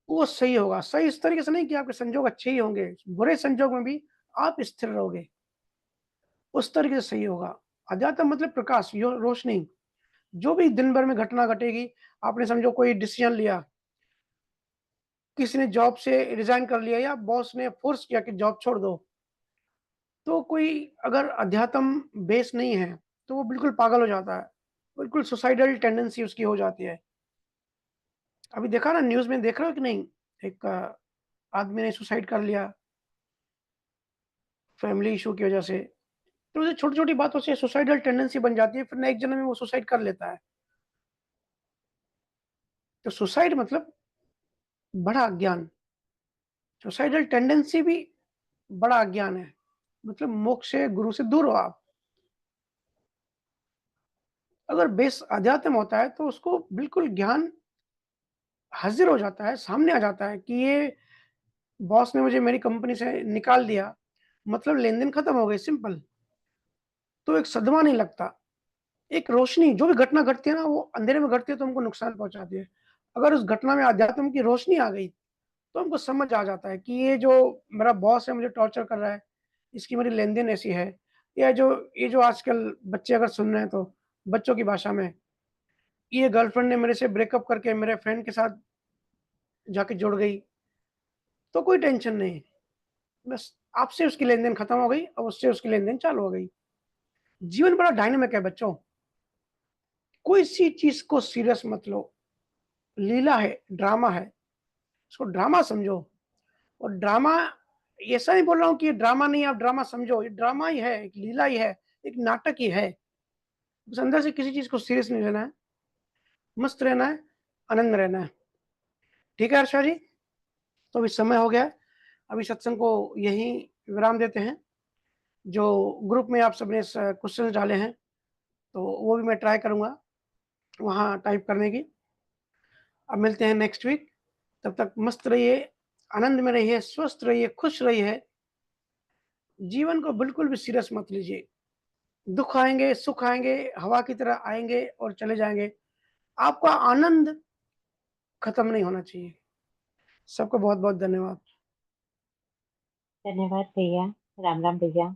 वो सही होगा। सही इस तरीके से नहीं कि आपके संजोग अच्छे ही होंगे, बुरे संजोग में भी आप स्थिर रहोगे, उस तरीके से सही होगा। अध्यात्म मतलब प्रकाश, यो रोशनी। जो भी दिन भर में घटना घटेगी, आपने समझो कोई डिसीज़न लिया, किसी ने जॉब से रिज़ाइन कर लिया या बॉस ने फ़ोर्स किया कि जॉब छोड़ दो, तो कोई अगर अध्यात्म बेस नहीं है, तो वो बिल्कुल पागल हो जाता है, बिल्कुल सुसाइडल टेंडेंसी उसकी हो जाती है। अभी देखा ना, न्यूज़ में देख रहे हो कि नहीं? एक आदमी ने सुसाइड कर लिया, फैमिली इश्यू की वजह से। तो ये छोटी-छोटी बातों से सुसाइडल टेंडेंसी बन जाती है, फिर नेक्स्ट जन्म में वो सुसाइड कर लेता है। तो सुसाइड मतलब बड़ा अज्ञान, सुसाइडल टेंडेंसी भी बड़ा अज्ञान है। मतलब मोक्ष से, गुरु से दूर हो आप। अगर बेस अध्यात्म होता है तो उसको बिल्कुल ज्ञान हाज़िर हो जाता है, सामने आ जाता है कि ये बॉस ने मुझे मेरी कंपनी से निकाल दिया, मतलब लेन-देन खत्म हो गई, सिंपल। तो एक सदमा नहीं लगता। एक रोशनी, जो भी घटना घटती है ना, वो अंधेरे में घटती है तो हमको नुकसान पहुँचाती है। अगर उस घटना में अध्यात्म की रोशनी आ गई, तो हमको समझ आ जाता है कि ये जो मेरा बॉस है मुझे टॉर्चर कर रहा है, इसकी मेरी लेन-देन ऐसी है। या ये जो आजकल बच्चे अगर सुन रहे हैं तो बच्चों की भाषा में, ये गर्लफ्रेंड ने मेरे से ब्रेकअप करके मेरे फ्रेंड के साथ जाके जुड़ गई, तो कोई टेंशन नहीं। बस आपसे उसकी लेन-देन खत्म हो गई और उससे उसकी लेन-देन चालू हो गई। जीवन बड़ा डायनामिक है बच्चों, कोई सी चीज़ को सीरियस मत लो। लीला है, ड्रामा है, इसको ड्रामा समझो। और ड्रामा, ऐसा नहीं बोल रहा हूँ कि ये ड्रामा नहीं है, आप ड्रामा समझो, ये ड्रामा ही है, एक लीला ही है, एक नाटक ही है। बस अंदर से किसी चीज़ को सीरियस नहीं लेना है, मस्त रहना है, आनंद रहना है। ठीक है हर्षा जी? तो अभी समय हो गया है, अभी सत्संग को यहीं विराम देते हैं। जो ग्रुप में आप सबने क्वेश्चंस डाले हैं, तो वो भी मैं ट्राई करूँगा वहाँ टाइप करने की। अब मिलते हैं नेक्स्ट वीक, तब तक मस्त रहिए, आनंद में रहिए, स्वस्थ रहिए, खुश रहिए। जीवन को बिल्कुल भी सीरियस मत लीजिए। दुःख आएँगे, सुख आएँगे, हवा की तरह आएँगे और चले जाएँगे। आपका आनंद खत्म नहीं होना चाहिए। सबको बहुत-बहुत धन्यवाद। धन्यवाद भैया। राम राम भैया।